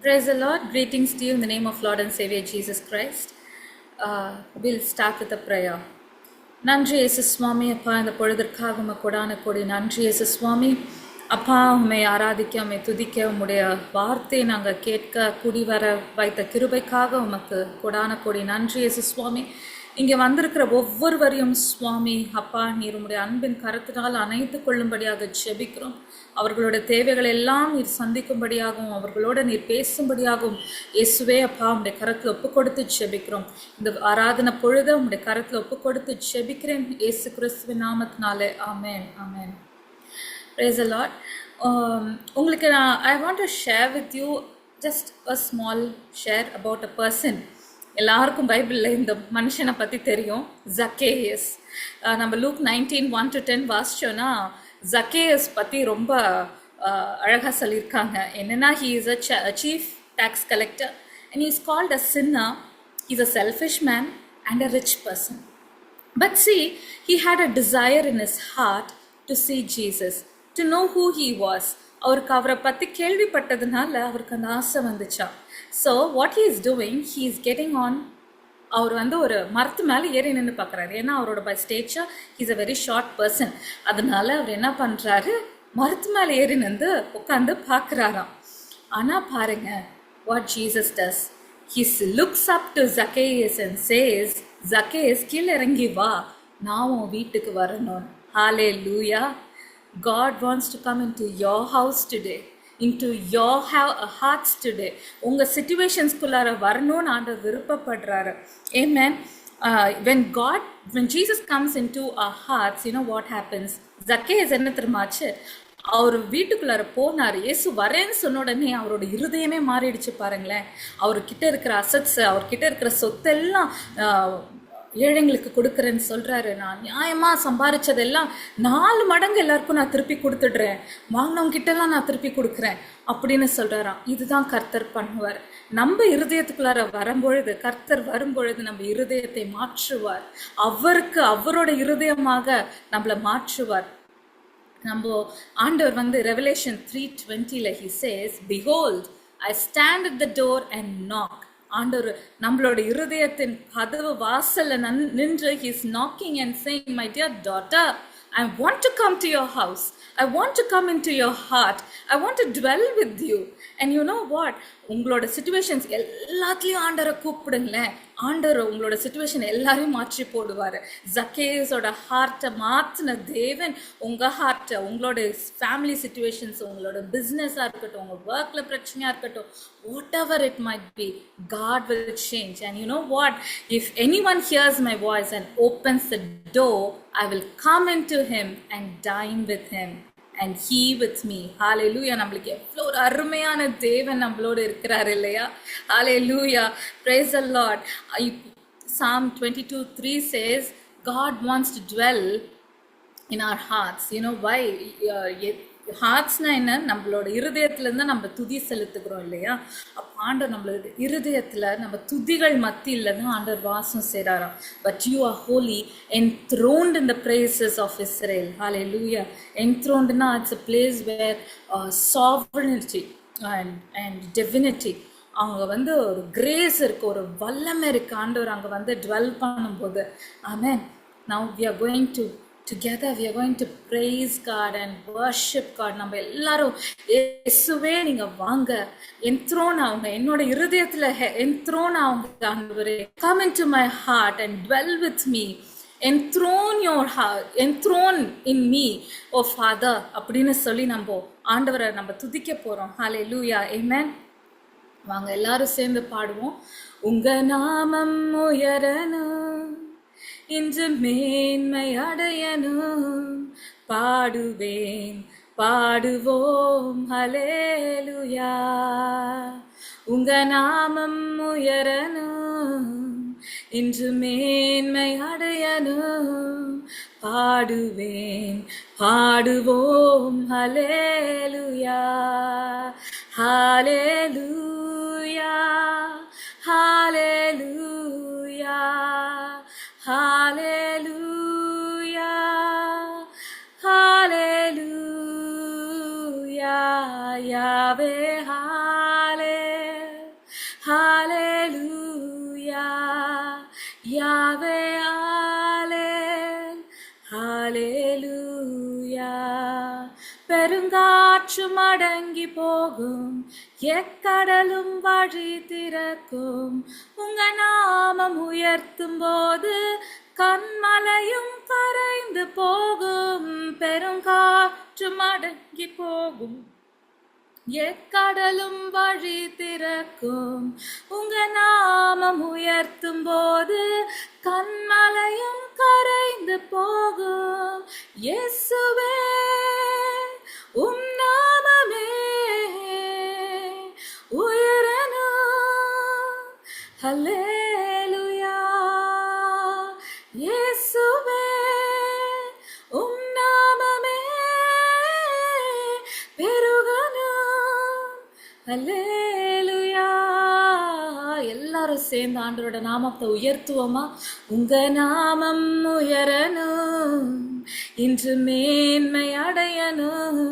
Praise the Lord. Greetings to you in the name of Lord and Savior Jesus Christ. We'll start with a prayer. நன்றி இயேசு சுவாமி அப்பா, இந்த பொழுதற்காக உமக்கு கொடான கொடி நன்றி இயேசு சுவாமி அப்பா. உம்மை ஆராதிக்க, உம்மை துதிக்க, உம்முடைய வார்த்தையை நாங்கள் கேட்க கூடி வர வைத்த கிருபைக்காக உமக்கு கொடான கொடி நன்றி இயேசு சுவாமி. இங்கே வந்திருக்கிற ஒவ்வொருவரையும் சுவாமி அப்பா, நீர் உம்முடைய அன்பின் கருத்தினால் அணைத்து கொள்ளும்படியாக ஜெபிக்கிறோம். அவர்களுடைய தேவைகள் எல்லாம் நீர் சந்திக்கும்படியாகவும் அவர்களோட நீர் பேசும்படியாகவும் இயேசுவே அப்பா உம்முடைய கரத்தில் ஒப்பு கொடுத்து ஜெபிக்கிறோம். இந்த ஆராதனை பொழுது உம்முடைய கரத்தில் ஒப்பு கொடுத்து ஜெபிக்கிறேன் இயேசு கிறிஸ்துவின் நாமத்தினாலே. ஆமென் ஆமென். Praise the Lord. உங்களுக்கு I want to share with you just a small share about a person. எல்லாருக்கும் பைபிளில் இந்த மனுஷனை பற்றி தெரியும், ஜக்கேயஸ். நம்ம லூக் 19:1-10 வாசிச்சோன்னா ஜக்கேயஸ் பற்றி ரொம்ப அழகாக சொல்லியிருக்காங்க. என்னென்னா, he is a chief tax collector and he is called a sinner. He is a selfish man and a rich person. But see, he had a desire in his heart to see Jesus, to know who he was. அவருக்கு அவரை பற்றி கேள்விப்பட்டதுனால அவருக்கு அந்த ஆசை வந்துச்சா. So what he is doing, he is getting on. அவர் ஒரு மரத்து மேலே ஏறி நின்று பார்க்குறாரு. ஏன்னா அவரோட by stature he is a very short person. அதனால அவர் என்ன பண்ணுறாரு, மரத்து மேலே ஏறி நின்று உட்காந்து பார்க்குறாராம். ஆனால் பாருங்க, what Jesus does, he looks up to Zacchaeus and says, Zacchaeus கீழே இறங்கி வா, நான் உன் வீட்டுக்கு வரணும். ஹல்லேலூயா. God wants to come into your house today, into your hearts today. உங்க சிச்சுவேஷன்ஸ்குள்ளார வரணும்னு ஆண்டவர் விருப்பப்படுறாரு. Amen. When Jesus comes into our hearts, you know what happens? ஜக்கேயஸ் என்ன தெரியுமாச்சு, அவர் வீட்டுக்குள்ளார போனார். இயேசு வரேன்னு சொன்ன உடனே அவரோட இருதயமே மாறிடுச்சு. பாருங்களேன், அவர்கிட்ட இருக்கிற அசட்ஸ், அவர்கிட்ட இருக்கிற சொத்தெல்லாம் ஏழைங்களுக்கு கொடுக்குறேன்னு சொல்கிறாரு. நான் நியாயமாக சம்பாதிச்சதெல்லாம் 4 மடங்கு எல்லாருக்கும் நான் திருப்பி கொடுத்துடுறேன், வாங்கினவங்கிட்டலாம் நான் திருப்பி கொடுக்குறேன் அப்படின்னு சொல்கிறாராம். இதுதான் கர்த்தர் பண்ணுவார். நம்ம இருதயத்துக்குள்ளார வரும்பொழுது, கர்த்தர் வரும்பொழுது நம்ம இருதயத்தை மாற்றுவார். அவரோட இருதயமாக நம்மளை மாற்றுவார். நம்ம ஆண்டவர் revelation 3:20 he says, behold, I stand at the door and knock. ஆண்டவர் நம்மளோட இருதயத்தின் கதவு வாசல்ல நின்று he is knocking and saying, my dear daughter, I want to come to your house. I want to come into your heart. I want to dwell with you. And you know what? உங்களோட situations எல்லாத்துலேயும் ஆண்டரை கூப்பிடுங்களேன். ஆண்டவர் உங்களோட situation எல்லாரையும் மாற்றி போடுவார். ஜக்கேயஸோட ஹார்ட்டை மாற்றின தேவன் உங்கள் ஹார்ட்டை, உங்களோட ஃபேமிலி சிச்சுவேஷன்ஸ், உங்களோட பிஸ்னஸாக இருக்கட்டும், உங்கள் ஒர்க்கில் பிரச்சனையாக இருக்கட்டும், whatever it might be, God will change. And you know what? If anyone hears my voice and opens the door, I will come into him and dine with him and he with me. Hallelujah. நம்மளுக்கு எவ்வளோ ஒரு அருமையான தேவன் நம்மளோடு இருக்கிறார் இல்லையா? Hallelujah. Praise the Lord. Psalm 22:3 says, God wants to dwell in our hearts. You know why? ஹார்ட்ஸ்னா என்ன? நம்மளோட இருதயத்துலேருந்து நம்ம துதி செலுத்துக்கிறோம் இல்லையா? அப்போ ஆண்டவர் நம்மளோட இருதயத்தில் நம்ம துதிகள் மத்தியில் தான் ஆண்டவர் வாசம் செய்கிறாராம். But you are holy, enthroned in the praises of Israel. Hallelujah. Enthronedனா it's a place where sovereignty and divinity, அவங்க ஒரு கிரேஸ் இருக்கு, ஒரு வல்லமை இருக்கு. ஆண்டவர் அங்கே டுவெல் பண்ணும்போது. ஆமென். Now we are going to together we are going to praise God and worship God. நம்ம எல்லாரும் இயேசுவே நீங்க வாங்க, என்த்ரோன் ஆவுங்க, என்னோட இருதயத்துல என்த்ரோன் ஆவுங்க ஆண்டவரே. Come into my heart and dwell with me. Enthrone your heart, enthrone in me, oh Father அப்படின்னு சொல்லி நம்ம ஆண்டவரை நம்ம துதிக்க போறோம். Hallelujah. Amen. வாங்க எல்லாரும் சேர்ந்து பாடுவோம். உங்க நாமம் உயரணும், இன்று மேன்மை அடையணும், பாடுவேன் பாடுவோம் ஹல்லேலூயா. உங்க நாமம் உயரணும், இன்று மேன்மை அடையணும், பாடுவேன் பாடுவோம் ஹல்லேலூயா. ஹல்லேலூயா ஹல்லேலூயா Hallelujah, hallelujah, Yahweh, hallelujah. யாவே ஆலேல் ஹalleluya. பெருங்காற்றும் அடங்கி போகும், எக்கடலும் வழி திறக்கும். உங்க நாமம் உயர்த்தும் போது கண்மலையும் கரைந்து போகும். பெருங்காற்றும் அடங்கி போகும், எக்கடலும் வழி திறக்கும். உங்க நாமம் உயர்த்தும் போது கண்மலையும் கரைந்து போகும். இயேசுவே உம் நாமமே உயரணும். ஹல்லேலூயா. இயேசுவே உம் நாமமே பெருகணும். ஹல்லேலூயா. எல்லாரும் சேர்ந்து ஆண்டவரோட நாமத்தை உயர்த்துவோமா? உங்க நாமம் உயரணும், இன்று மேன்மை அடையணும்.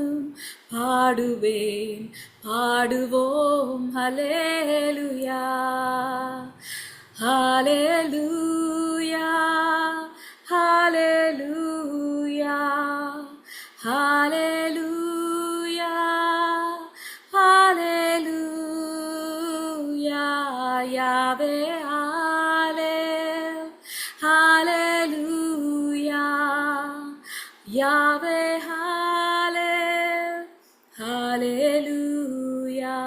பாடுவேன் பாடுவோம் ஹல்லேலூயா. ஹல்லேலூயா ஹல்லேலூயா ஹல்லேலூயா ஹalleluya. யாவே ஹalleluya. ஹalleluya. யாவே ஹalleluya.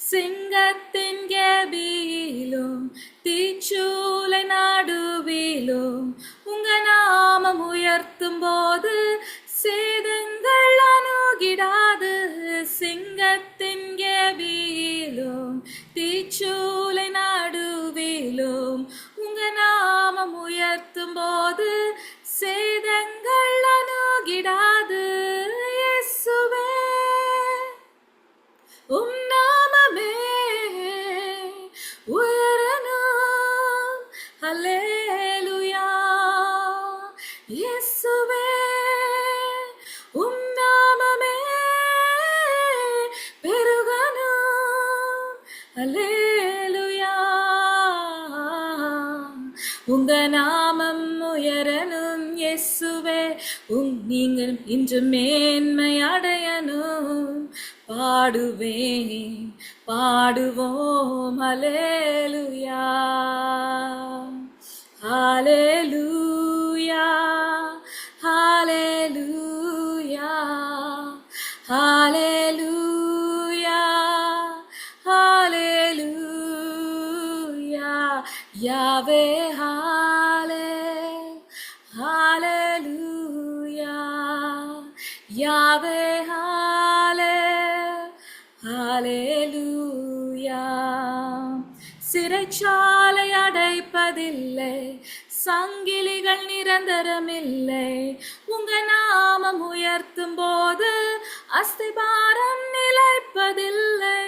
சிங்கத்தின் கெபியிலும் தீச்சூளை நடுவிலும் உங்க நாமம் உயர்த்தும் போது சேதங்கள் அணுகிடாது. சிங்கத்தின் கெபியிலும் தீச்சூளை நடுவிலும் உங்க நாமம் உயர்த்தும் போது சேதங்கள் அணுகிடாது. இயேசுவே உம் நாமமே உயரணும். ஹல்லேலூயா. இயேசுவே உம் நாமமே பெருகணும். ஹல்லேலூயா. உங்க நாமம் உயரணும். இயேசுவே நீங்கள் இன்று மேன்மை அடையணும். பாடுவேன் பாடுவோம் ஹல்லேலூயா. ஹல்லேலூயா ஹல்லேலூயா ஹல்லேலூயா ஹல்லேலூயா. யாவே ஹalleluya. யாவே ஹalleluya. சிறைச்சாலை அடைப்பதில்லை, சங்கிலிகள் நிரந்தரமில்லை. உங்க நாமம் உயர்த்தும் போது அஸ்திபாரம் நிலைப்பதில்லை.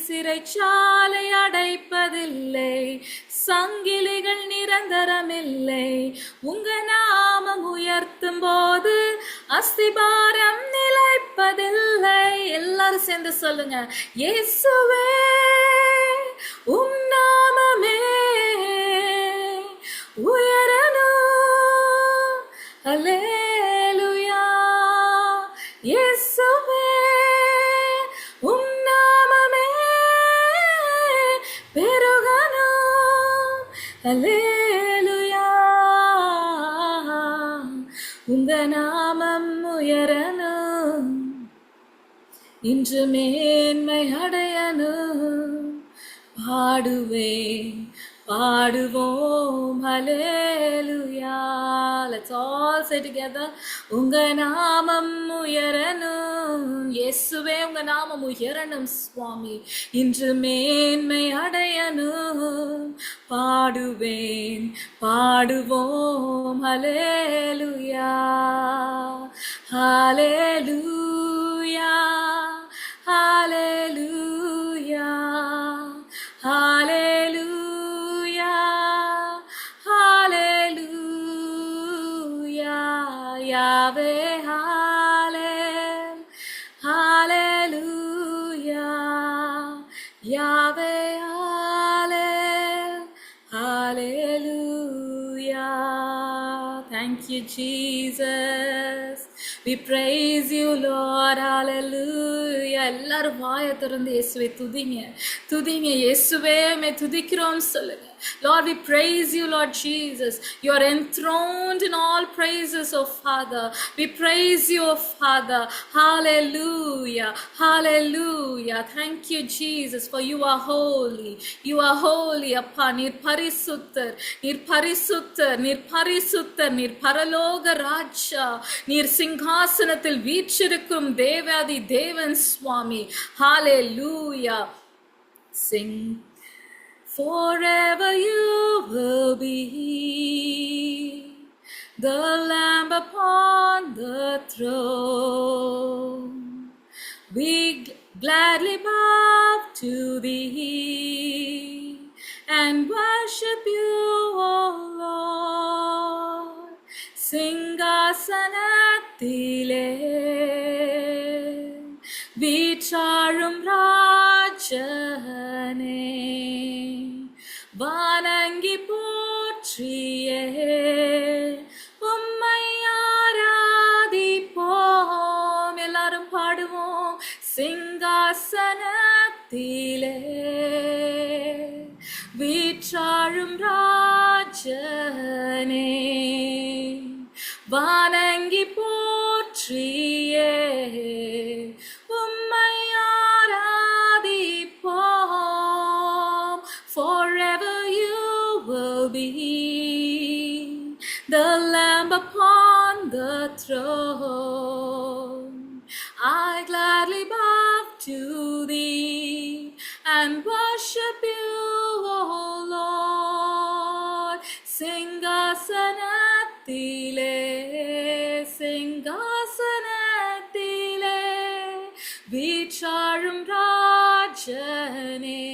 சிறைச்சாலை அடைப்பதில்லை, சங்கிலிகள் நிரந்தரமில்லை. உங்க நாமம் உயர்த்தும் போது அஸ்திபாரம் நிலைப்பதில்லை. எல்லாரும் சேர்ந்து சொல்லுங்க. இயேசுவே உம் நாமமே உயரணும். ஹல்லேலூயா. இயேசுவே உம் நாமமே பெருகணும். ஹல்லேலூயா. உங்க நாமம் உயரணும், இன்று மேன்மை அடையணும். பாடுவேன் பாடுவோம் ஹல்லேலூயா. Let's all say together. உங்க நாமம் உயரணும். இயேசுவே உங்க நாமம் உயரணும் சுவாமி, இன்று மேன்மை அடையணும். பாடுவேன் பாடுவோம் ஹல்லேலூயா. ஹல்லேலூயா ஹல்லேலூயா ஹalleluya. ஹalleluya. யாவே ஹalleluya. யாவே ஹalleluya. Thank you, Jesus. We praise you, Lord. Hallelujah. எல்லாரும் வாயை திறந்து இயேசுவை துதிங்க. துதிங்க. இயேசுவே உம்மை துதிக்கிறோம் சொல்லுங்க. Lord, we praise you, Lord Jesus. You are enthroned in all praises, O Father. We praise you, O Father. Hallelujah. Hallelujah. Thank you, Jesus, for you are holy. You are holy, Appa. நீர் பரிசுத்தர். நீர் பரிசுத்தர். நீர் பரிசுத்தர். நீர் பரலோக ராஜா. நீர் சிங்காசனத்தில் வீற்றிருக்கும் தேவாதி தேவன் சுவாமி. Hallelujah. Sing. Forever you will be the Lamb upon the throne. We gladly bow to thee and worship you, O Lord. சிங்காசனத்திலே வீற்றாழும் ராஜனே, வணங்கி போற்றியே உம்மை ஆராதிப்போம். எல்லாரும் பாடுவோம். சிங்காசனத்திலே வீற்றாழும் ராஜனே, வணங்கி போற்றியே உம்மை ஆராதிப்போம். Forever you will be the Lamb upon the throne. I gladly bow to thee and worship you, O Lord. சிங்காசனத்திலே சிங்காசனத்திலே வீற்றாழும் ராஜனே,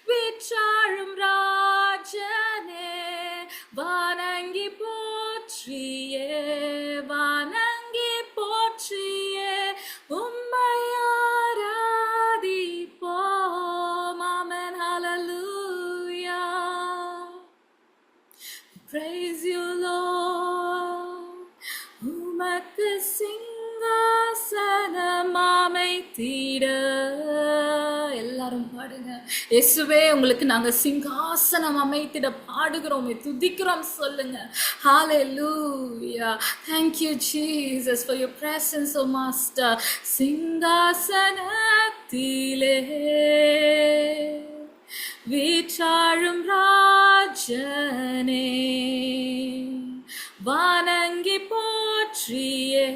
வீற்றாழும் ராஜனே, வணங்கி போற்றியே வணங்கி போற்றியே உம்மை ஆராதிப்போம். Amen. Hallelujah. Praise you, Lord. உமக்கு சிங்காசனம் அமைத்திட. எல்லாரும் பாடுங்க. இயேசுவே உங்களுக்கு நாங்க சிங்காசனம் அமைத்திட பாடுகிறோம், துதிக்கிறோம் சொல்லுங்க. Hallelujah. Thank you, Jesus, for your presence, O Master. சிங்காசனத்திலே வீற்றாழும் ராஜனே, வணங்கி போற்றியே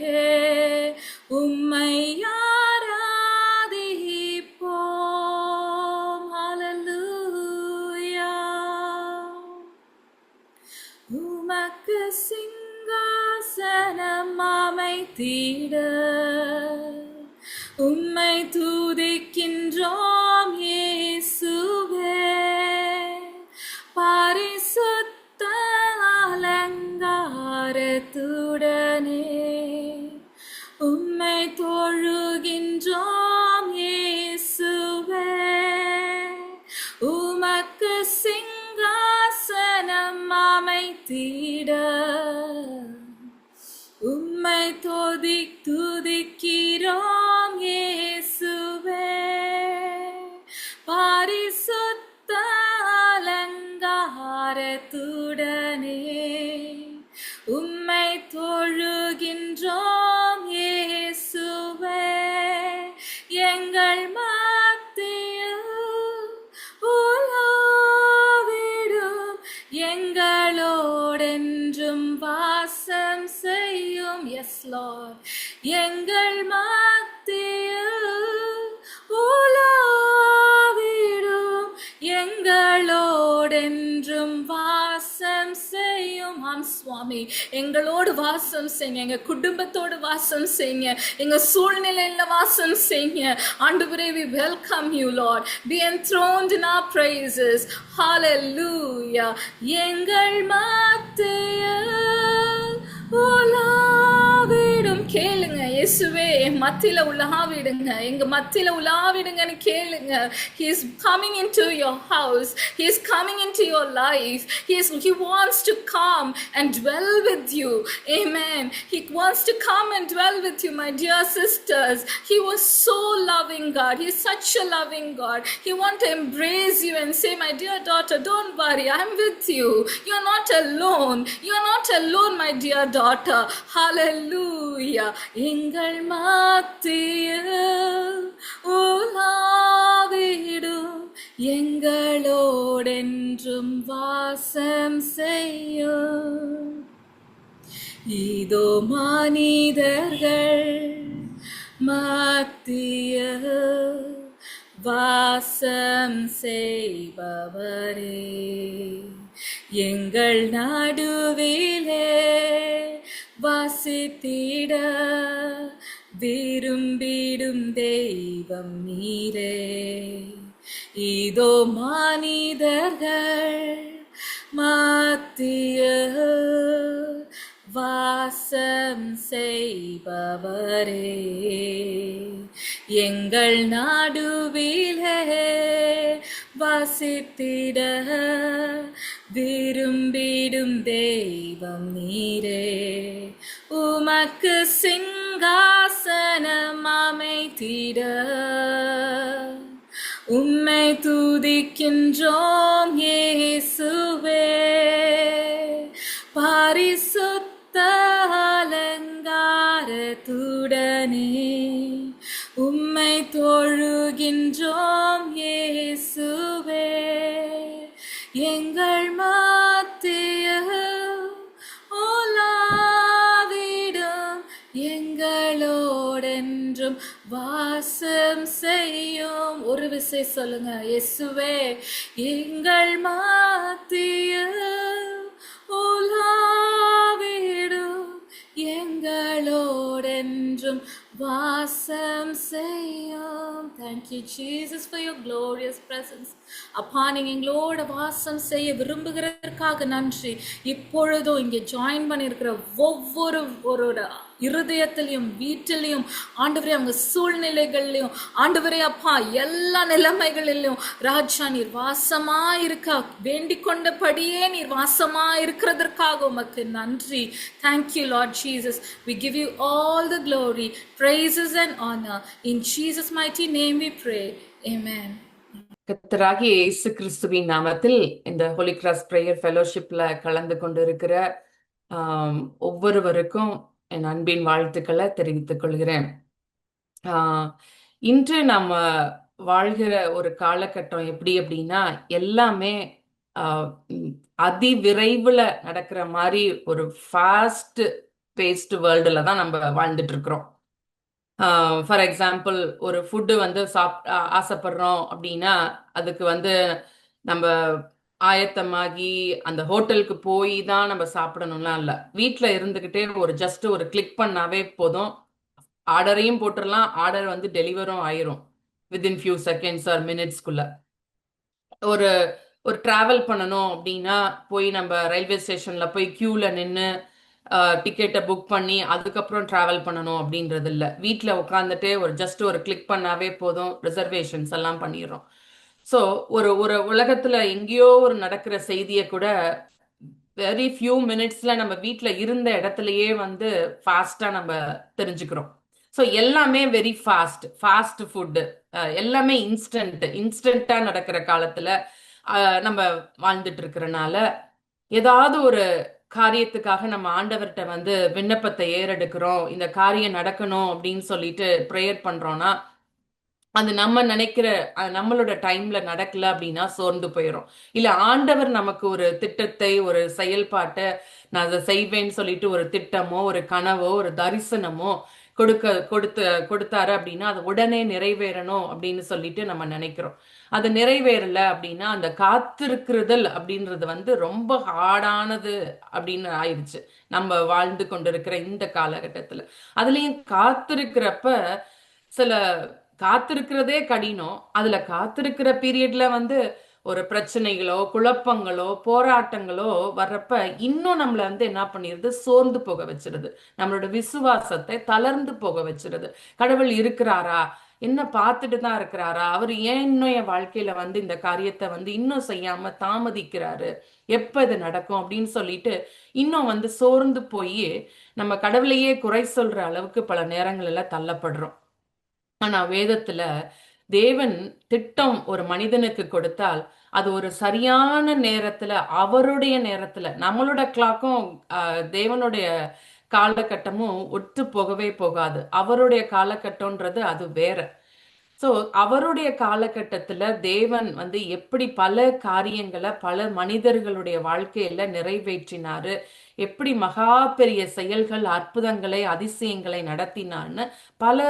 உம்மை ஆராதிப்போம். Hallelujah. உமக்கு சிங்காசனம் அமைத்திட உம்மை துதிக்கின்றோம் இயேசுவே. பரிசுத்த அலங்காரத்துடனே உம்மை தொழுகின்றோம் இயேசுவே. உமக்கு சிங்காசனம் அமைத்திட உம்மை துதிக்கிறோம் இயேசுவே. பரிசுத்த அலங்காரத்துடனே உம்மை தொழுகின்றோம் இயேசுவே. எங்கள் மத்தியில் உலாவிடும் எங்களோடென்றும் வாசம் செய்யும். Yes, Lord. எங்கள் மத்தியில் உலாவிடும் எங்களோடென்றும் வாசம் செய்யும். ஆம் சுவாமி, எங்களோடு வாசம் செய்யுங்க, எங்க குடும்பத்தோடு வாசம் செய்யுங்க, எங்க சூழ்நிலையில வாசம் செய்யுங்க. ஆண்டவரே, we welcome you, Lord. Be enthroned in our praises. Hallelujah. எங்கள் மத்தியில் உலாவிடும். கேளுங்க, இயேசுவே என் மத்தியில உலாவிடுங்க, எங்க மத்தியில உலாவிடுங்கன்னு கேளுங்க. He is coming into your house. He is coming into your life. He wants to come and dwell with you. Amen. He wants to come and dwell with you, my dear sisters. He was so loving God. He is such a loving God. He wants to embrace you and say, my dear daughter, don't worry, I'm with you. You're not alone. You're not alone, my dear daughter. Hallelujah. எங்கள் மத்தியில் உலாவிடும், எங்களோடென்றும் வாசம் செய்யும். இதோ மனிதர்கள் மத்தியில் வாசம் செய்பவரே, எங்கள் நடுவிலே வாசித்திட விரும்பிடும் தெய்வம் நீரே. இதோ மனிதர்கள் மத்தியில் வாசம் செய்பவரே, எங்கள் நடுவிலே வாசித்திட விரும்பிடும் தெய்வம் நீரே. உமக்கு சிங்காசனம் அமைத்திட உம்மை துதிக்கின்றோம் இயேசுவே. பரிசுத்த அலங்காரத்துடனே உம்மை தொழுகின்றோம் இயேசுவே. எங்கள் மத்தியில் உலாவிடும், எங்களோடென்றும் வாசம் செய்யும். ஒரு விசை சொல்லுங்க, இயேசுவே எங்கள் மத்தியில் உலாவிடும், எங்களோடென்றும் வாசம் செய்யும். Thank you Jesus for your glorious presence. அப்பா, நீங்க எங்களோட வாசம் செய்ய விரும்புகிறதற்காக நன்றி. இப்பொழுதும் இங்கே ஜாயின் பண்ணியிருக்கிற ஒவ்வொரு இருதயத்திலையும் வீட்டிலையும் ஆண்டவரே, அவங்க சூழ்நிலைகள்லையும் ஆண்டவரே அப்பா, எல்லா நிலைமைகளிலும் ராஜா நீர் வாசமா இருக்க வேண்டிக் கொண்டபடியே நீர் வாசமா இருக்கிறதற்காக உமக்கு நன்றி. Thank you Lord Jesus. We give you all the glory, praises and honor. In Jesus mighty name we pray. Amen. கர்த்தராகிய இயேசு கிறிஸ்துவின் நாமத்தில் இந்த ஹோலி கிராஸ் பிரேயர் ஃபெலோஷிப்ல கலந்து கொண்டிருக்கிற ஒவ்வொருவருக்கும் என் அன்பின் வாழ்த்துக்களை தெரிவித்துக் கொள்கிறேன். இன்று நம்ம வாழ்கிற ஒரு காலகட்டம் எப்படி அப்படின்னா, எல்லாமே அதிவிரைவுல நடக்கிற மாதிரி ஒரு ஃபாஸ்ட் பேஸ்டு வேர்ல்டுல தான் நம்ம வாழ்ந்துட்டு இருக்கிறோம். ஃபார் எக்ஸாம்பிள், ஒரு ஃபுட்டு வந்து ஆசைப்படுறோம் அப்படின்னா அதுக்கு வந்து நம்ம ஆயத்தமாகி அந்த ஹோட்டலுக்கு போய் தான் நம்ம சாப்பிடணும்லாம் இல்லை. வீட்டில் இருந்துக்கிட்டே ஜஸ்ட் ஒரு கிளிக் பண்ணாவே போதும், ஆர்டரையும் போட்டுடலாம், ஆர்டர் வந்து டெலிவரும் ஆயிரும் வித்தின் ஃபியூ செகண்ட்ஸ் ஆர் மினிட்ஸ்குள்ள. ஒரு ட்ராவல் பண்ணணும் அப்படின்னா போய் நம்ம ரயில்வே ஸ்டேஷன்ல போய் கியூல நின்று டிக்கெட்டை புக் பண்ணி அதுக்கப்புறம் ட்ராவல் பண்ணணும் அப்படின்றது இல்லை. வீட்டில் உட்காந்துட்டு ஜஸ்ட் ஒரு கிளிக் பண்ணாவே போதும், ரிசர்வேஷன்ஸ் எல்லாம் பண்ணிடுறோம். ஸோ ஒரு உலகத்தில் எங்கேயோ நடக்கிற செய்தியை கூட வெரி ஃபியூ மினிட்ஸில் நம்ம வீட்டில் இருந்த இடத்துலையே வந்து ஃபாஸ்ட்டாக நம்ம தெரிஞ்சுக்கிறோம். ஸோ எல்லாமே வெரி ஃபாஸ்ட் ஃபுட்டு, எல்லாமே இன்ஸ்டண்ட்டாக நடக்கிற காலத்தில் நம்ம வாழ்ந்துட்டு இருக்கிறனால ஏதாவது ஒரு காரியத்துக்காக நம்ம ஆண்டவர்கிட்ட வந்து விண்ணப்பத்தை ஏறெடுக்கிறோம், இந்த காரியம் நடக்கணும் அப்படின்னு சொல்லிட்டு ப்ரேயர் பண்றோம்னா, அது நம்ம நினைக்கிற நம்மளோட டைம்ல நடக்கல அப்படின்னா சோர்ந்து போயிடும். இல்ல ஆண்டவர் நமக்கு ஒரு திட்டத்தை, ஒரு செயல்பாட்டை நான் அதை செய்வேன்னு சொல்லிட்டு ஒரு திட்டமோ ஒரு கனவோ ஒரு தரிசனமோ கொடுத்தாரு அப்படின்னா அது உடனே நிறைவேறணும் அப்படின்னு சொல்லிட்டு நம்ம நினைக்கிறோம். அது நிறைவேறல அப்படின்னா அந்த காத்திருக்கிறதல் அப்படின்றது வந்து ரொம்ப ஹார்டானது அப்படின்னு ஆயிடுச்சு நம்ம வாழ்ந்து கொண்டிருக்கிற இந்த காலகட்டத்துல. அதுலயும் காத்திருக்கிறப்ப காத்திருக்கிறதே கடினம். அதுல காத்திருக்கிற பீரியட்ல வந்து ஒரு பிரச்சனைகளோ குழப்பங்களோ போராட்டங்களோ வர்றப்ப இன்னும் நம்மள என்ன பண்ணிருது, சோர்ந்து போக வச்சிருது. நம்மளோட விசுவாசத்தை தளர்ந்து போக வச்சிருது. கடவுள் இருக்கிறாரா, என்ன பார்த்துட்டு தான் இருக்கிறாரா, அவர் ஏன் இன்னும் என் வாழ்க்கையில இந்த காரியத்தை இன்னும் செய்யாம தாமதிக்கிறாரு, எப்ப இது நடக்கும் அப்படின்னு சொல்லிட்டு இன்னும் சோர்ந்து போய் நம்ம கடவுளையே குறை சொல்ற அளவுக்கு பல நேரங்கள்ல தள்ளப்படுறோம். ஆனா வேதத்துல தேவன் திட்டம் ஒரு மனிதனுக்கு கொடுத்தால் அது ஒரு சரியான நேரத்துல, அவருடைய நேரத்துல, நம்மளோட கிளாக்கும் தேவனுடைய காலகட்டமும் ஒத்து போகவே போகாது. அவருடைய காலகட்டம்ன்றது அது வேற. சோ அவருடைய காலகட்டத்துல தேவன் எப்படி பல காரியங்களை பல மனிதர்களுடைய வாழ்க்கையில நிறைவேற்றினாரு, எப்படி மகா பெரிய செயல்கள் அற்புதங்களை அதிசயங்களை நடத்தினான்னு பல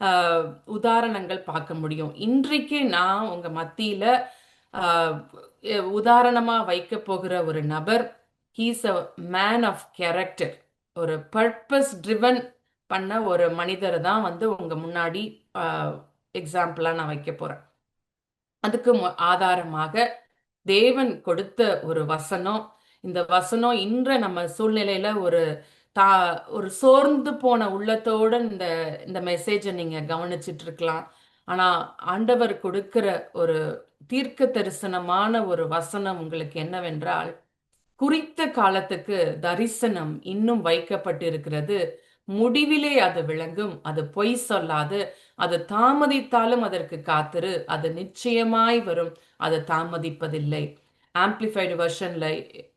ஆஹ், உதாரணங்கள் பார்க்க முடியும். இன்றைக்கு நான் உங்க மத்தியில ஆஹ், உதாரணமா வைக்க போகிற ஒரு நபர், he's a man of character. ஒரு பர்பஸ் ட்ரிவன் பண்ண ஒரு மனிதரை தான் உங்க முன்னாடி எக்ஸாம்பிளா நான் வைக்க போறேன். அதுக்கு ஆதாரமாக தேவன் கொடுத்த ஒரு வசனம். இந்த வசனம் இன்ற நம்ம சூழ்நிலையில தா ஒரு சோர்ந்து போன உள்ளத்தோட இந்த இந்த மெசேஜை நீங்க கவனிச்சிட்டு இருக்கலாம். ஆனா ஆண்டவர் கொடுக்கிற ஒரு தீர்க்க தரிசனமான ஒரு வசனம் உங்களுக்கு என்னவென்றால், குறித்த காலத்துக்கு தரிசனம் இன்னும் வைக்கப்பட்டிருக்கிறது, முடிவிலே அது விளங்கும், அது பொய் சொல்லாது, அது தாமதித்தாலும் அதற்கு காத்திரு, அது நிச்சயமாய் வரும், அது தாமதிப்பதில்லை. ஆம்பிளிஃபைடு வெர்ஷன்ல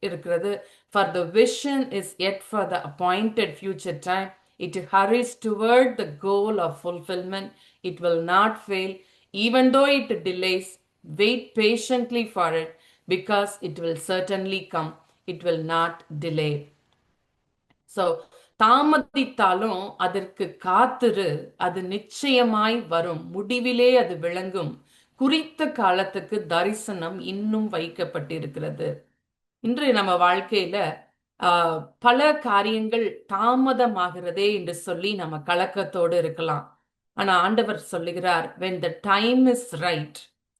இருக்கிறது, for the vision is yet for the appointed future time, it hurries toward the goal of fulfillment, it will not fail, even though it delays, wait patiently for it, because it will certainly come, it will not delay. So தாமதித்தாலும் அதற்கு காத்திரு, அது நிச்சயமாய் வரும், முடிவிலே அது விளங்கும், குறித்த காலத்துக்கு தரிசனம் இன்னும் வைக்கப்பட்டிருக்கிறது. இன்று நம்ம வாழ்க்கையில பல காரியங்கள் தாமதமாகிறதே என்று சொல்லி நம்ம கலக்கத்தோடு இருக்கலாம். ஆனா ஆண்டவர் சொல்லுகிறார், when the time is right,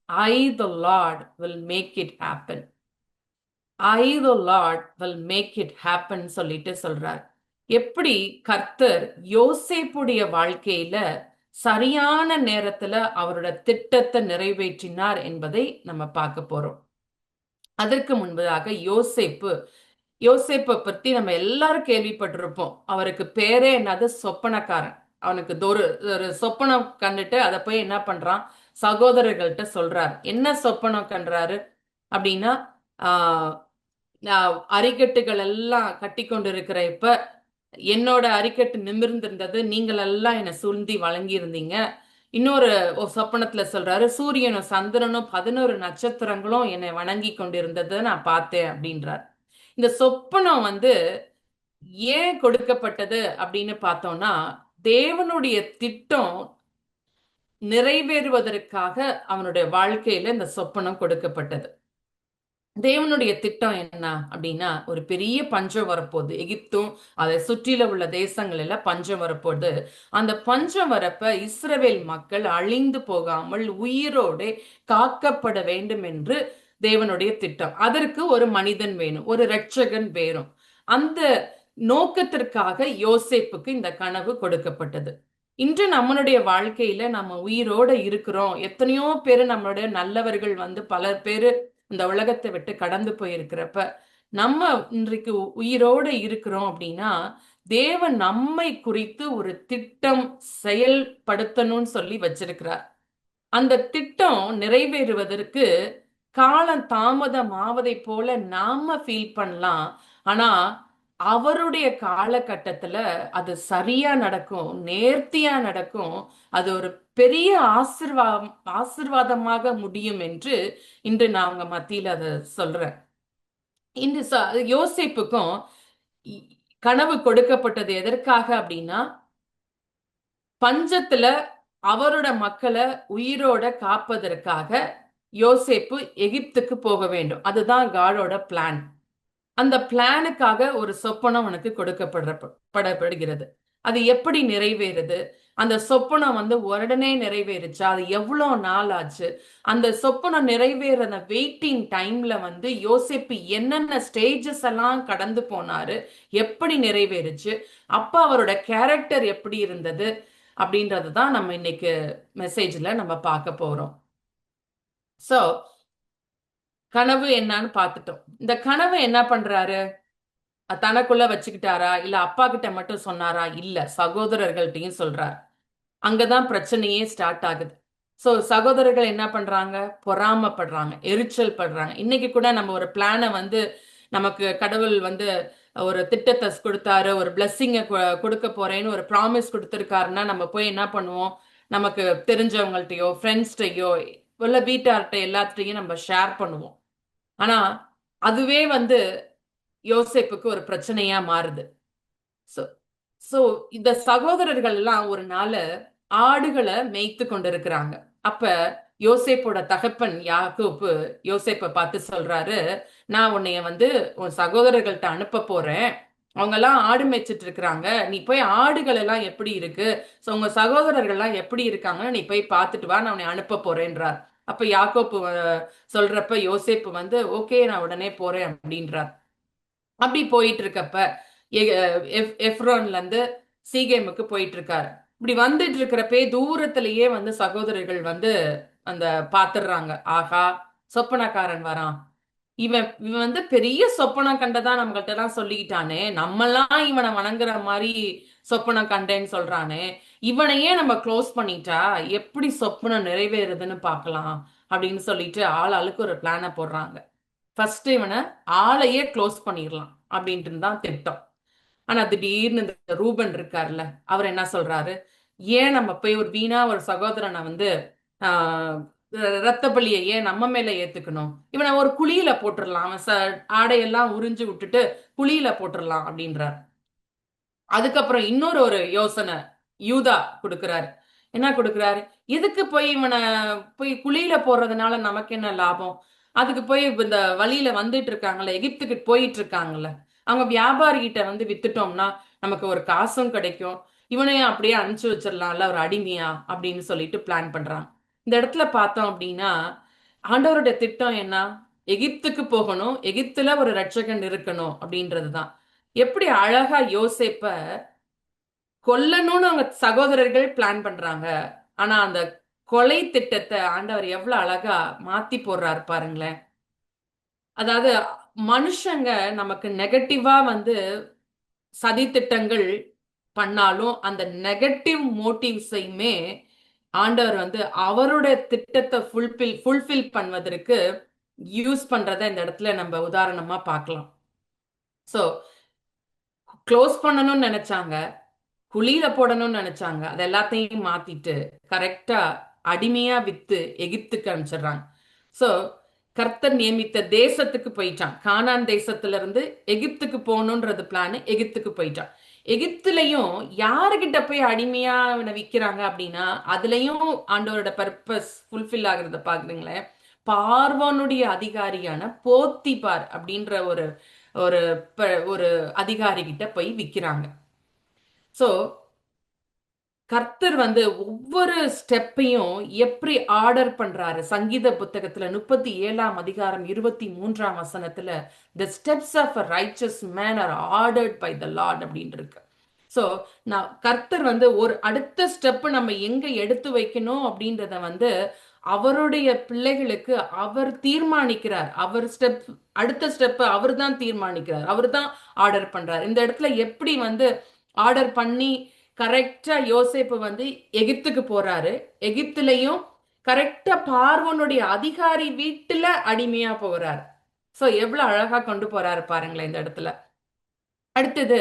I the Lord will make it happen. I the Lord will make it happen சொல்லிட்டு சொல்றார். எப்படி கர்த்தர் யோசேப்புடைய வாழ்க்கையில சரியான நேரத்துல அவரோட திட்டத்தை நிறைவேற்றினார் என்பதை நம்ம பார்க்க போறோம். அதற்கு முன்பதாக யோசேப்பை பத்தி நம்ம எல்லாரும் கேள்விப்பட்டிருப்போம். அவருக்கு பேரே என்னது, சொப்பனக்காரன். அவனுக்கு ஒரு சொப்பனம் கண்டுட்டு அதை போய் என்ன பண்றான், சகோதரர்கள்ட்ட சொல்றார். என்ன சொப்பனம் கண்டாரு அப்படின்னா, அரிக்கட்டுகள் எல்லாம் கட்டி கொண்டு இருக்கிற இப்ப என்னோட அரிக்கட்டு நிமிர்ந்திருந்தது, நீங்கள் எல்லாம் என்னை சூழ்ந்தி வழங்கி இருந்தீங்க. இன்னொரு சொப்பனத்துல சொல்றாரு, சூரியனும் சந்திரனும் 11 நட்சத்திரங்களும் என்னை வணங்கி கொண்டிருந்ததை நான் பார்த்தேன் அப்படின்றார். இந்த சொப்பனம் ஏன் கொடுக்கப்பட்டது அப்படின்னு பார்த்தோம்னா, தேவனுடைய திட்டம் நிறைவேறுவதற்காக அவனுடைய வாழ்க்கையில இந்த சொப்பனம் கொடுக்கப்பட்டது. தேவனுடைய திட்டம் என்ன அப்படின்னா, ஒரு பெரிய பஞ்சம் வரப்போகுது. எகிப்தும் அதை சுற்றில உள்ள தேசங்கள் எல்லாம் பஞ்சம் வரப்போகுது. அந்த பஞ்சம் வரப்ப இஸ்ரவேல் மக்கள் அழிந்து போகாமல் உயிரோடு காக்கப்பட வேண்டும் என்று தேவனுடைய திட்டம். அதற்கு ஒரு மனிதன் வேணும், ஒரு இரட்சகன் வேணும். அந்த நோக்கத்திற்காக யோசேப்புக்கு இந்த கனவு கொடுக்கப்பட்டது. இன்று நம்மளுடைய வாழ்க்கையில நம்ம உயிரோட இருக்கிறோம். எத்தனையோ பேரு நம்மளுடைய நல்லவர்கள் பல பேரு இந்த உலகத்தை விட்டு கடந்து போயிருக்கிறப்ப நம்ம இன்றைக்கு உயிரோட இருக்கிறோம் அப்படின்னா, தேவன் நம்மை குறித்து ஒரு திட்டம் செயல்படுத்தணும்னு சொல்லி வச்சிருக்கிறார். அந்த திட்டம் நிறைவேறுவதற்கு காலம் தாமதம் ஆவதை போல நாம ஃபீல் பண்ணலாம். ஆனா அவருடைய காலகட்டத்துல அது சரியா நடக்கும், நேர்த்தியா நடக்கும். அது ஒரு பெரிய ஆசிர்வாதமாக முடியும் என்று இன்று நான் உங்க மத்தியில அதை சொல்றேன். இன்று யோசேப்புக்கும் கனவு கொடுக்கப்பட்டது எதற்காக அப்படின்னா, பஞ்சத்துல அவரோட மக்களை உயிரோட காப்பதற்காக யோசேப்பு எகிப்துக்கு போக வேண்டும். அதுதான் காடோட பிளான். அந்த பிளானுக்காக ஒரு சொப்பனம் அவனுக்கு கொடுக்கப்படுகிறது. அது எப்படி நிறைவேறுது, அந்த சொப்பனம் வந்து உடனே நிறைவேறுச்சா, அது எவ்வளோ நாள் ஆச்சு, அந்த சொப்பனம் நிறைவேற வெயிட்டிங் டைம்ல வந்து யோசேப்பு என்னென்ன ஸ்டேஜஸ் எல்லாம் கடந்து போனாரு, எப்படி நிறைவேறுச்சு, அப்ப அவரோட கேரக்டர் எப்படி இருந்தது அப்படின்றது தான் நம்ம இன்னைக்கு மெசேஜ்ல நம்ம பார்க்க போறோம். சோ கனவு என்னன்னு பார்த்துட்டோம். இந்த கனவு என்ன பண்றாரு, தனக்குள்ள வச்சுக்கிட்டாரா, இல்ல அப்பா கிட்ட மட்டும் சொன்னாரா, இல்ல சகோதரர்கள்ட்டையும் சொல்றார். அங்கதான் பிரச்சனையே ஸ்டார்ட் ஆகுது. சோ சகோதரர்கள் என்ன பண்றாங்க, பொறாமப்படுறாங்க, எரிச்சல் படுறாங்க. இன்னைக்கு கூட நம்ம ஒரு பிளானை வந்து நமக்கு கடவுள் வந்து ஒரு திட்டத்தை கொடுத்தாரு, ஒரு பிளெஸ்ஸிங்கை கொடுக்க போறேன்னு ஒரு ப்ராமிஸ் கொடுத்துருக்காருன்னா நம்ம போய் என்ன பண்ணுவோம், நமக்கு தெரிஞ்சவங்கள்ட்டையோ ஃப்ரெண்ட்ஸ்டையோ இல்ல வீட்டார்கிட்ட எல்லாத்தையும் நம்ம ஷேர் பண்ணுவோம். ஆனா அதுவே வந்து யோசேப்புக்கு ஒரு பிரச்சனையா மாறுது. சோ சோ இந்த சகோதரர்கள் எல்லாம் ஒரு நாள் ஆடுகளை மேய்த்து கொண்டிருக்கிறாங்க. அப்ப யோசேப்போட தகப்பன் யாக்கோப்பு யோசேப்பை பார்த்து சொல்றாரு, நான் உன்னைய வந்து உன் சகோதரர்கள்ட்ட அனுப்ப போறேன், அவங்க எல்லாம் ஆடு மேய்ச்சிட்டு இருக்கிறாங்க, நீ போய் ஆடுகள் எல்லாம் எப்படி இருக்கு, சோ உங்க சகோதரர்கள் எல்லாம் எப்படி இருக்காங்க, நீ போய் பார்த்துட்டு வா, நான் உன்னை அனுப்ப போறேன்றார். அப்ப யாக்கோப்பு சொல்றப்ப யோசேப்பு வந்து ஓகே நான் உடனே போறேன் அப்படின்றார். அப்படி போயிட்டு இருக்கப்ப எஃப்ரோன்ல இருந்து சீகேமுக்கு போயிட்டு இருக்காரு. இப்படி வந்துட்டு இருக்கிறப்பே தூரத்திலேயே வந்து சகோதரர்கள் வந்து அந்த பாத்துடுறாங்க, ஆகா சொப்பனக்காரன் வரான், இவன் இவன் வந்து பெரிய சொப்பனம் கண்டதா நம்மகிட்ட எல்லாம் சொல்லிக்கிட்டானே, நம்மெல்லாம் இவனை வணங்குற மாதிரி சொப்பனம் கண்டேன்னு சொல்றானே, இவனையே நம்ம க்ளோஸ் பண்ணிட்டா எப்படி சொப்பனம் நிறைவேறுதுன்னு பார்க்கலாம் அப்படின்னு சொல்லிட்டு ஆள் ஆளுக்கு ஒரு பிளான போடுறாங்க. ஃபர்ஸ்ட் இவனை ஆளையே க்ளோஸ் பண்ணிடலாம் அப்படின்ட்டு தான் திட்டம். ஆனா திடீர்னு இந்த ரூபன் இருக்காருல்ல, அவர் என்ன சொல்றாரு, ஏன் நம்ம போய் ஒரு வீணா ஒரு சகோதரனை வந்து ஆஹ் ரத்த பலியை ஏன் நம்ம மேல ஏத்துக்கணும், இவனை ஒரு குழியில போட்டுடலாம், அவன் ஆடையெல்லாம் உறிஞ்சு விட்டுட்டு குழியில போட்டுடலாம் அப்படின்றார். அதுக்கப்புறம் இன்னொரு ஒரு யோசனை யூதா கொடுக்கிறாரு. என்ன கொடுக்கிறாரு, எதுக்கு போய் இவனை போய் குழியில போடுறதுனால நமக்கு என்ன லாபம், அதுக்கு போய் இந்த வழியில வந்துட்டு இருக்காங்கல்ல, எகிப்துக்கு போயிட்டு இருக்காங்கல்ல, அவங்க வியாபாரி கிட்ட வந்து வித்துட்டோம்னா நமக்கு ஒரு காசும் கிடைக்கும், இவனையும் அப்படியே அனுப்பிச்சு வச்சிடலாம்ல ஒரு அடிமையா அப்படின்னு சொல்லிட்டு பிளான் பண்றாங்க. இந்த இடத்துல பார்த்தோம் அப்படின்னா ஆண்டவருடைய திட்டம் என்ன, எகிப்துக்கு போகணும், எகிப்துல ஒரு ரட்சகன் இருக்கணும் அப்படின்றதுதான். எப்படி அழகா யோசேப்ப கொல்லணும்னு அவங்க சகோதரர்கள் பிளான் பண்றாங்க, ஆனா அந்த கொலை திட்டத்தை ஆண்டவர் எவ்வளவு அழகா மாத்தி போடுறாரு பாருங்களேன். அதாவது மனுஷங்க நமக்கு நெகட்டிவா வந்து சதி திட்டங்கள் பண்ணாலும் அந்த நெகட்டிவ் மோட்டிவ்ஸையுமே ஆண்டவர் வந்து அவருடைய திட்டத்தை ஃபுல்ஃபில் பண்ணுவதற்கு யூஸ் பண்றத இந்த இடத்துல நம்ம உதாரணமா பார்க்கலாம். சோ க்ளோஸ் பண்ணணும்னு நினைச்சாங்க, குழியில போடணும்னு நினைச்சாங்க, அது எல்லாத்தையும் மாத்திட்டு கரெக்டா அடிமையா வித்து எகிப்துக்கு அனுப்பிச்சிடுறாங்க. சோ கர்த்தர் நியமித்த தேசத்துக்கு போயிட்டான். கானான் தேசத்துல இருந்து எகிப்துக்கு போகணுன்றது பிளான், எகிப்துக்கு போயிட்டான். எகிப்துலயும் யாருகிட்ட போய் அடிமையா இவனை விக்கிறாங்க அப்படின்னா அதுலயும் ஆண்டவரோட பர்பஸ் ஃபுல்ஃபில் ஆகுறத பாக்குறீங்களேன். பார்வோனுடைய அதிகாரியான போத்திபார் அப்படின்ற ஒரு ஒரு ஒரு அதிகாரி கிட்ட போய் விக்கிறாங்க. சோ கர்த்தர் வந்து ஒவ்வொரு ஸ்டெப்பையும் எப்படி ஆர்டர் பண்றாரு. சங்கீத புத்தகத்துல 37 23 the steps of a righteous man are ordered by the Lord அப்படின்னு இருக்கு. ஸோ நான் கர்த்தர் வந்து ஒரு அடுத்த ஸ்டெப் நம்ம எங்க எடுத்து வைக்கணும் அப்படின்றத வந்து அவருடைய பிள்ளைகளுக்கு அவர் தீர்மானிக்கிறார். அவர் அடுத்த ஸ்டெப் அவர் தான் தீர்மானிக்கிறார், அவர் தான் ஆர்டர் பண்றார். இந்த இடத்துல எப்படி வந்து ஆர்டர் பண்ணி கரெக்டா யோசேப்பு வந்து எகிப்துக்கு போறாரு, எகிப்துலயும் கரெக்டா பார்வோனுடைய அதிகாரி வீட்டுல அடிமையா போறாரு. சோ எவ்வளவு அழகா கொண்டு போறாரு பாருங்களேன் இந்த இடத்துல. அடுத்தது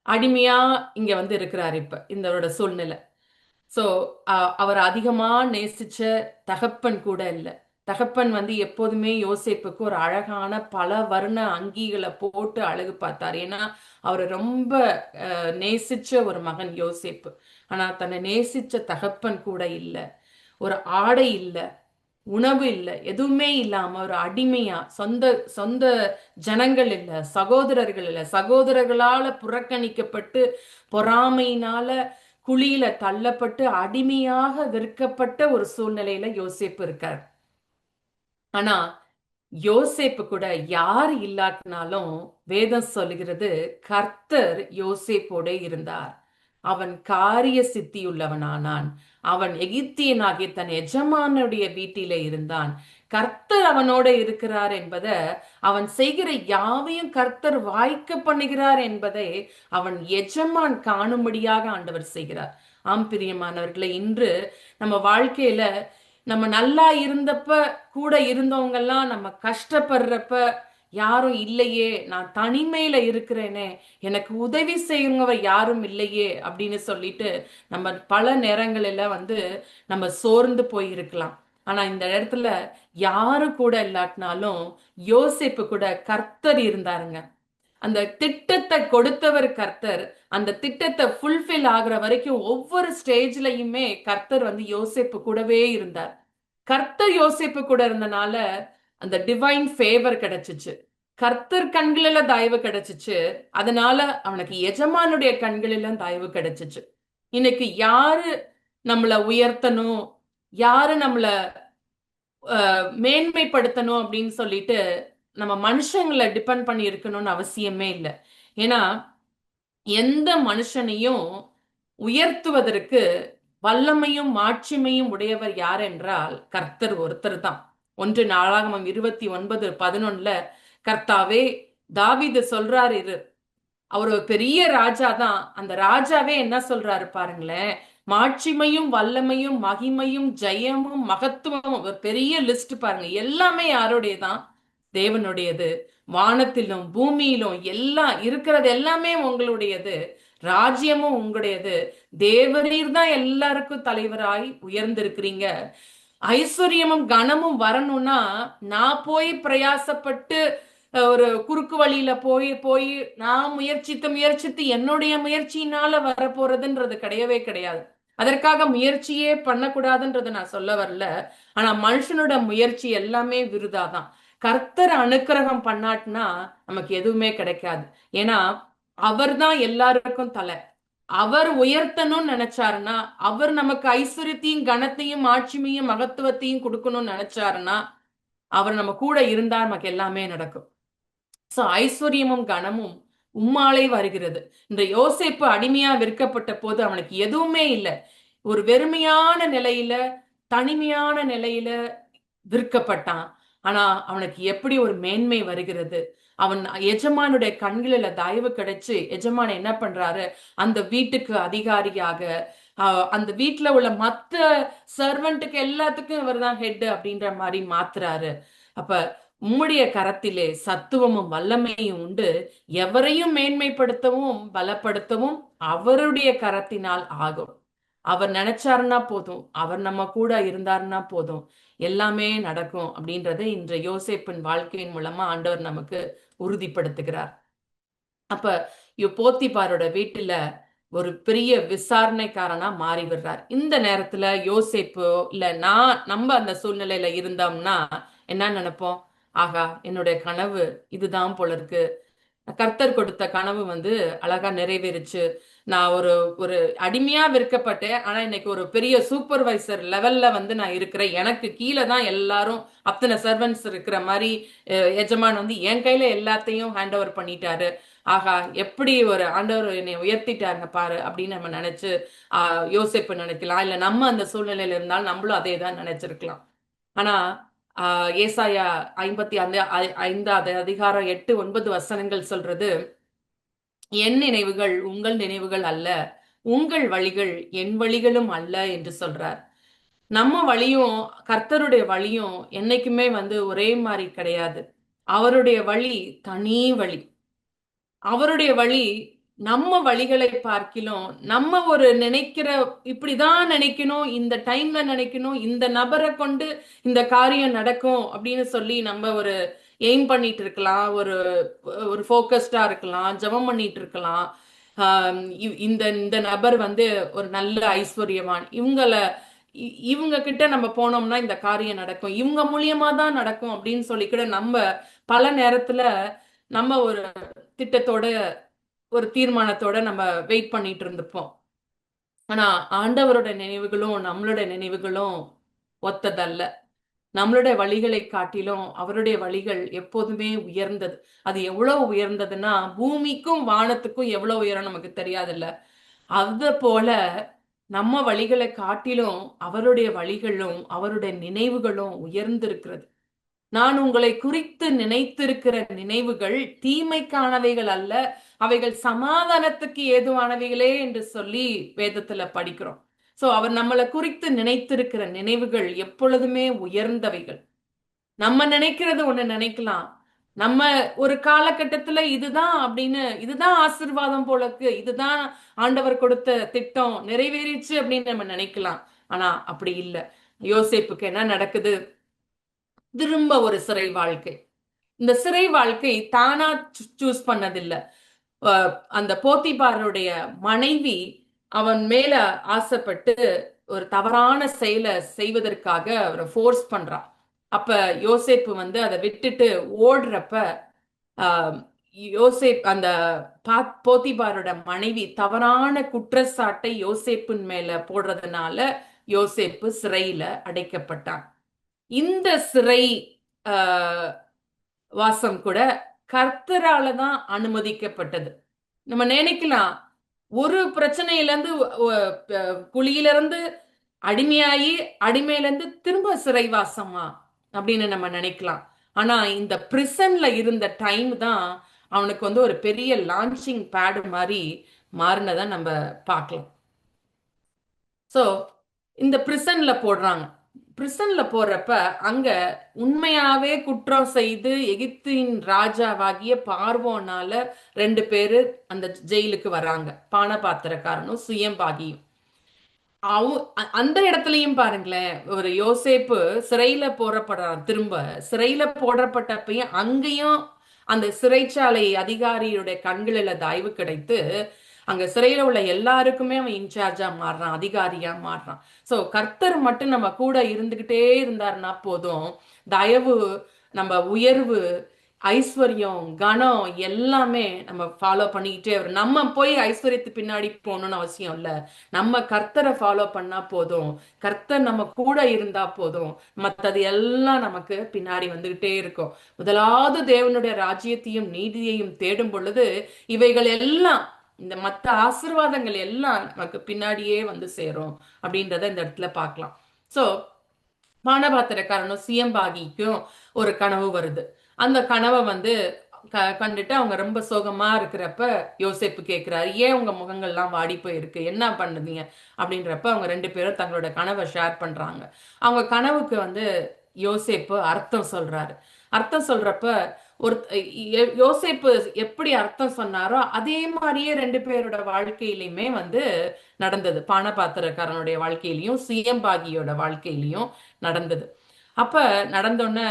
அடிமையா இங்க வந்து இருக்கிறாரு இப்ப இந்த சூழ்நிலை. சோ அவர் அதிகமா நேசிச்ச தகப்பன் கூட இல்ல. தகப்பன் வந்து எப்போதுமே யோசேப்புக்கு ஒரு அழகான பல வர்ண அங்கிகளை போட்டு அழகு பார்த்தார். ஏன்னா அவர் ரொம்ப நேசிச்ச ஒரு மகன் யோசேப்பு. ஆனா தன்னை நேசிச்ச தகப்பன் கூட இல்ல, ஒரு ஆடை இல்ல, உணவு இல்லை, எதுவுமே இல்லாம ஒரு அடிமையா, சொந்த சொந்த ஜனங்கள் இல்லை, சகோதரர்கள் இல்லை, சகோதரர்களால புறக்கணிக்கப்பட்டு பொறாமையினால குழியில தள்ளப்பட்டு அடிமையாக விற்கப்பட்ட ஒரு சூழ்நிலையில யோசேப்பு இருக்கார். ஆனா யோசேப்பு கூட யார் இல்லாட்டினாலும் வேதம் சொல்லுகிறது கர்த்தர் யோசேப்போட இருந்தார். அவன் காரிய சித்தியுள்ளவனானான். அவன் எகிப்தியனாகிய தன் எஜமானுடைய வீட்டிலே இருந்தான். கர்த்தர் அவனோட இருக்கிறார் என்பதை, அவன் செய்கிற யாவையும் கர்த்தர் வாய்க்க பண்ணுகிறார் என்பதை அவன் எஜமான் காணும்படியாக ஆண்டவர் செய்கிறார். ஆம் பிரியமானவர்களே, இன்று நம்ம வாழ்க்கையில நம்ம நல்லா இருந்தப்ப கூட இருந்தவங்கெல்லாம் நம்ம கஷ்டப்படுறப்ப யாரும் இல்லையே, நான் தனிமையில இருக்கிறேனே, எனக்கு உதவி செய்யுங்கவர் யாரும் இல்லையே அப்படின்னு சொல்லிட்டு நம்ம பல நேரங்களில நம்ம சோர்ந்து போயிருக்கலாம். ஆனா இந்த இடத்துல யாரு கூட இல்லாட்டினாலும் யோசேப்பு கூட கர்த்தர் இருந்தாருங்க. அந்த திட்டத்தை கொடுத்தவர் கர்த்தர். அந்த திட்டத்தை ஃபுல்ஃபில் ஆகுற வரைக்கும் ஒவ்வொரு ஸ்டேஜ்லயுமே கர்த்தர் யோசேப்பு கூடவே இருந்தார். கர்த்தர் யோசேப்பு கூட இருந்தனால அந்த டிவைன் ஃபேவர் கிடைச்சிச்சு. கர்த்தர் கண்களில தயவு கிடைச்சிச்சு. அதனால அவனுக்கு எஜமானுடைய கண்களில தயவு கிடைச்சிச்சு. இன்னைக்கு யாரு நம்மள உயர்த்தணும், யாரு நம்மள மேன்மைப்படுத்தணும் அப்படின்னு சொல்லிட்டு நம்ம மனுஷங்களை டிபெண்ட் பண்ணி இருக்கணும்னு அவசியமே இல்லை. ஏன்னா எந்த மனுஷனையும் உயர்த்துவதற்கு வல்லமையும் மாட்சிமையும் உடையவர் யார் என்றால் கர்த்தர் ஒருத்தர் தான். 1 நாளாகமம் 29:11 கர்த்தாவே, தாவீது சொல்றாரு, அவர் ஒரு பெரிய ராஜா தான். அந்த ராஜாவே என்ன சொல்றாரு பாருங்களேன், மாட்சிமையும் வல்லமையும் மகிமையும் ஜெயமும் மகத்துவமும், ஒரு பெரிய லிஸ்ட் பாருங்க. எல்லாமே யாருடையதான்? தேவனுடையது. வானத்திலும் பூமியிலும் எல்லாம் இருக்கிறது எல்லாமே உங்களுடையது. ராஜ்யமும் உங்களுடையது. தேவரீர் தான் எல்லாருக்கும் தலைவராய் உயர்ந்திருக்கிறீங்க. ஐஸ்வர்யமும் கனமும் வரணும்னா நான் போய் பிரயாசப்பட்டு ஒரு குறுக்கு வழியில போய் போய் நான் முயற்சித்து என்னுடைய முயற்சியினால வரப்போறதுன்றது கிடையவே கிடையாது. அதற்காக முயற்சியே பண்ணக்கூடாதுன்றத நான் சொல்ல வரல. ஆனா மனுஷனோட முயற்சி எல்லாமே விருதாதான். கர்த்தர் அனுக்கிரகம் பண்ணாட்டினா நமக்கு எதுவுமே கிடைக்காது. ஏன்னா அவர் தான் எல்லாருக்கும் தலை. அவர் உயர்த்தணும்னு நினைச்சாருன்னா, அவர் நமக்கு ஐஸ்வர்யத்தையும் கனத்தையும் ஆட்சிமையும் மகத்துவத்தையும் கொடுக்கணும்னு நினைச்சாருன்னா, அவர் நம்ம கூட இருந்தா நமக்கு எல்லாமே நடக்கும். சோ ஐஸ்வர்யமும் கனமும் உம்மாலே வருகிறது. இந்த யோசேப்பு அடிமையா விற்கப்பட்ட போது அவனுக்கு எதுவுமே இல்லை. ஒரு வெறுமையான நிலையில, தனிமையான நிலையில விற்கப்பட்டான். ஆனா அவனுக்கு எப்படி ஒரு மேன்மை வருகிறது. அவன் எஜமானுடைய கண்களில தயவு கிடைச்சு எஜமான் என்ன பண்றாரு, அந்த வீட்டுக்கு அதிகாரியாக, அந்த வீட்டுல உள்ள மத்த சர்வெண்ட்டுக்கு எல்லாத்துக்கும் இவர் தான் ஹெட் அப்படின்ற மாதிரி மாத்துறாரு. அப்ப உம்முடைய கரத்திலே சத்துவமும் வல்லமையும் உண்டு. எவரையும் மேன்மைப்படுத்தவும் பலப்படுத்தவும் அவருடைய கரத்தினால் ஆகும். அவர் நினைச்சாருன்னா போதும், அவர் நம்ம கூட இருந்தாருன்னா போதும், எல்லாமே நடக்கும் அப்படின்றத இன்று யோசேப்பின் வாழ்க்கையின் மூலமா ஆண்டவர் நமக்கு உறுதிப்படுத்துகிறார். அப்ப போத்திபாரோட வீட்டுல ஒரு பெரிய விசாரணைக்காரனா மாறி விடுறார். இந்த நேரத்துல யோசேப்பு இல்ல நம்ம அந்த சூழ்நிலையில இருந்தோம்னா என்ன நினைப்போம்? ஆகா, என்னுடைய கனவு இதுதான் போல இருக்கு. கர்த்தர் கொடுத்த கனவு அழகா நிறைவேறுச்சு. நான் ஒரு ஒரு அடிமையா விற்கப்பட்டேன். ஆனா இன்னைக்கு ஒரு பெரிய சூப்பர்வைசர் லெவல்ல நான் இருக்கிறேன். எனக்கு கீழே தான் எல்லாரும், அத்தனை சர்வன்ட்ஸ் இருக்கிற மாதிரி எஜமான் என் கையில எல்லாத்தையும் ஹேண்ட் ஓவர் பண்ணிட்டாரு. ஆகா, எப்படி ஒரு ஆண்டவர் என்னை உயர்த்திட்டாருங்க பாரு அப்படின்னு நம்ம நினைச்சு யோசிப்பு நினைக்கலாம். இல்ல நம்ம அந்த சூழ்நிலையில இருந்தாலும் நம்மளும் அதே தான் நினைச்சிருக்கலாம். ஆனா ஏசாயா 55 அதிகாரம் 8, 9 வசனங்கள் சொல்றது, என் நினைவுகள் உங்கள் நினைவுகள் அல்ல, உங்கள் வழிகள் என் வழிகளும் அல்ல என்று சொல்றார். நம்ம வழியும் கர்த்தருடைய வழியும் என்னைக்குமே ஒரே மாதிரி கிடையாது. அவருடைய வழி தனி வழி. அவருடைய வழி நம்ம வழிகளை பார்க்கிலும், நம்ம ஒரு நினைக்கிற இப்படிதான் நினைக்கணும், இந்த டைம்ல நினைக்கணும், இந்த நபரை கொண்டு இந்த காரியம் நடக்கும் அப்படின்னு சொல்லி நம்ம ஒரு எய்ம் பண்ணிட்டு இருக்கலாம், ஒரு ஒரு ஃபோக்கஸ்டா இருக்கலாம், ஜெபம் பண்ணிட்டு இருக்கலாம். இந்த இந்த நபர் ஒரு நல்ல ஐஸ்வர்யவான், இவங்க கிட்ட நம்ம போனோம்னா இந்த காரியம் நடக்கும், இவங்க மூலியமா தான் நடக்கும் அப்படின்னு சொல்லிக்கிட நம்ம பல நேரத்துல நம்ம ஒரு திட்டத்தோட ஒரு தீர்மானத்தோட நம்ம வெயிட் பண்ணிட்டு இருந்திருப்போம். ஆனா ஆண்டவரோட நினைவுகளும் நம்மளோட நினைவுகளும் ஒத்ததல்ல. நம்மளுடைய வழிகளை காட்டிலும் அவருடைய வழிகள் எப்போதுமே உயர்ந்தது. அது எவ்வளவு உயர்ந்ததுன்னா பூமிக்கும் வானத்துக்கும் எவ்வளவு உயரம் நமக்கு தெரியாதுல்ல. அது போல நம்ம வழிகளை காட்டிலும் அவருடைய வழிகளும் அவருடைய நினைவுகளும் உயர்ந்திருக்கிறது. நான் உங்களை குறித்து நினைத்திருக்கிற நினைவுகள் தீமைக்கானவைகள் அல்ல, அவைகள் சமாதானத்துக்கு ஏதுவானவைகளே என்று சொல்லி வேதத்துல படிக்கிறோம். சோ அவர் நம்மளை குறித்து நினைத்திருக்கிற நினைவுகள் எப்பொழுதுமே உயர்ந்தவைகள். நம்ம நினைக்கிறது ஒண்ணு நினைக்கலாம். நம்ம ஒரு காலகட்டத்துல இதுதான் அப்படின்னு, இதுதான் ஆசீர்வாதம் போலக்கு, இதுதான் ஆண்டவர் கொடுத்த திட்டம் நிறைவேறிச்சு அப்படின்னு நம்ம நினைக்கலாம். ஆனா அப்படி இல்ல. யோசேப்புக்கு என்ன நடக்குது? திரும்ப ஒரு சிறை வாழ்க்கை. இந்த சிறை வாழ்க்கை தானா சூஸ் பண்ணதில்லை. அந்த போத்திபாருடைய மனைவி அவன் மேல ஆசைப்பட்டு ஒரு தவறான செயலை செய்வதற்காக அவரை ஃபோர்ஸ் பண்றான். அப்ப யோசேப்பு வந்து அதை விட்டுட்டு ஓடுறப்ப ஆஹ் யோசேப் அந்த போத்திபாரோட மனைவி தவறான குற்றச்சாட்டை யோசேப்பின் மேல போடுறதுனால யோசேப்பு சிறையில அடைக்கப்பட்டான். இந்த சிறை ஆஹ் வாசம் கூட கர்த்தரால தான் அனுமதிக்கப்பட்டது. நம்ம நினைக்கலாம் ஒரு பிரச்சனையில இருந்து குழியில இருந்து அடிமையாகி அடிமையில இருந்து திரும்ப சிறைவாசமா அப்படின்னு நம்ம நினைக்கலாம். ஆனா இந்த பிரிசன்ல இருந்த டைம் தான் அவனுக்கு வந்து ஒரு பெரிய லான்ச்சிங் பேடு மாதிரி மாறினதை நம்ம பார்க்கலாம். ஸோ இந்த பிரிசன்ல போடுறாங்க. பிரிசன்ல போடுறப்ப அங்க உண்மையாவே குற்றம் செய்து எகிப்தின் ராஜாவாகிய பார்வோனால 2 பேரு அந்த ஜெயிலுக்கு வராங்க. பானபாத்திரக்காரனும் சுயம்பாகியும். அந்த இடத்துலயும் பாருங்களேன், ஒரு யோசேப்பு சிறையில போடப்படுறான். திரும்ப சிறையில போடப்பட்டப்பையும் அங்கேயும் அந்த சிறைச்சாலை அதிகாரியுடைய கண்களில தயவு கிடைத்து அங்க சிறையில உள்ள எல்லாருக்குமே அவன் இன்சார்ஜா மாறுறான், அதிகாரியா மாறுறான். சோ கர்த்தர் மட்டும் நம்ம கூட இருந்துகிட்டே இருந்தாருன்னா போதும், தயவு, நம்ம உயர்வு, ஐஸ்வர்யம், கனம் எல்லாமே நம்ம ஃபாலோ பண்ணிக்கிட்டே வரும். நம்ம போய் ஐஸ்வர்யத்து பின்னாடி போகணும்னு அவசியம் இல்லை. நம்ம கர்த்தரை ஃபாலோ பண்ணா போதும், கர்த்தர் நம்ம கூட இருந்தா போதும், மற்றது எல்லாம் நமக்கு பின்னாடி வந்துகிட்டே இருக்கும். முதலாவது தேவனுடைய ராஜ்யத்தையும் நீதியையும் தேடும் பொழுது இவைகள் எல்லாம், இந்த மற்ற ஆசீர்வாதங்கள் எல்லாம் நமக்கு பின்னாடியே வந்து சேரும் அப்படின்றத இந்த இடத்துல பார்க்கலாம். சோ பானபாத்திரக்காரனும் சியம்பாகிக்கும் ஒரு கனவு வருது. அந்த கனவை வந்து கண்டுட்டு அவங்க ரொம்ப சோகமா இருக்கிறப்ப யோசேப்பு கேட்கிறாரு, ஏன் உங்க முகங்கள்லாம் வாடி போயிருக்கு, என்ன பண்ணுதீங்க அப்படின்றப்ப அவங்க 2 பேரும் தங்களோட கனவை ஷேர் பண்றாங்க. அவங்க கனவுக்கு வந்து யோசேப்பு அர்த்தம் சொல்றாரு. அர்த்தம் சொல்றப்ப ஒரு யோசேப்பு எப்படி அர்த்தம் சொன்னாரோ அதே மாதிரியே 2 பேரோட வாழ்க்கையிலுமே வந்து நடந்தது. பானபாத்திரக்காரனுடைய வாழ்க்கையிலையும் சியம்பாகியோட வாழ்க்கையிலையும் நடந்தது. அப்ப நடந்தோடனே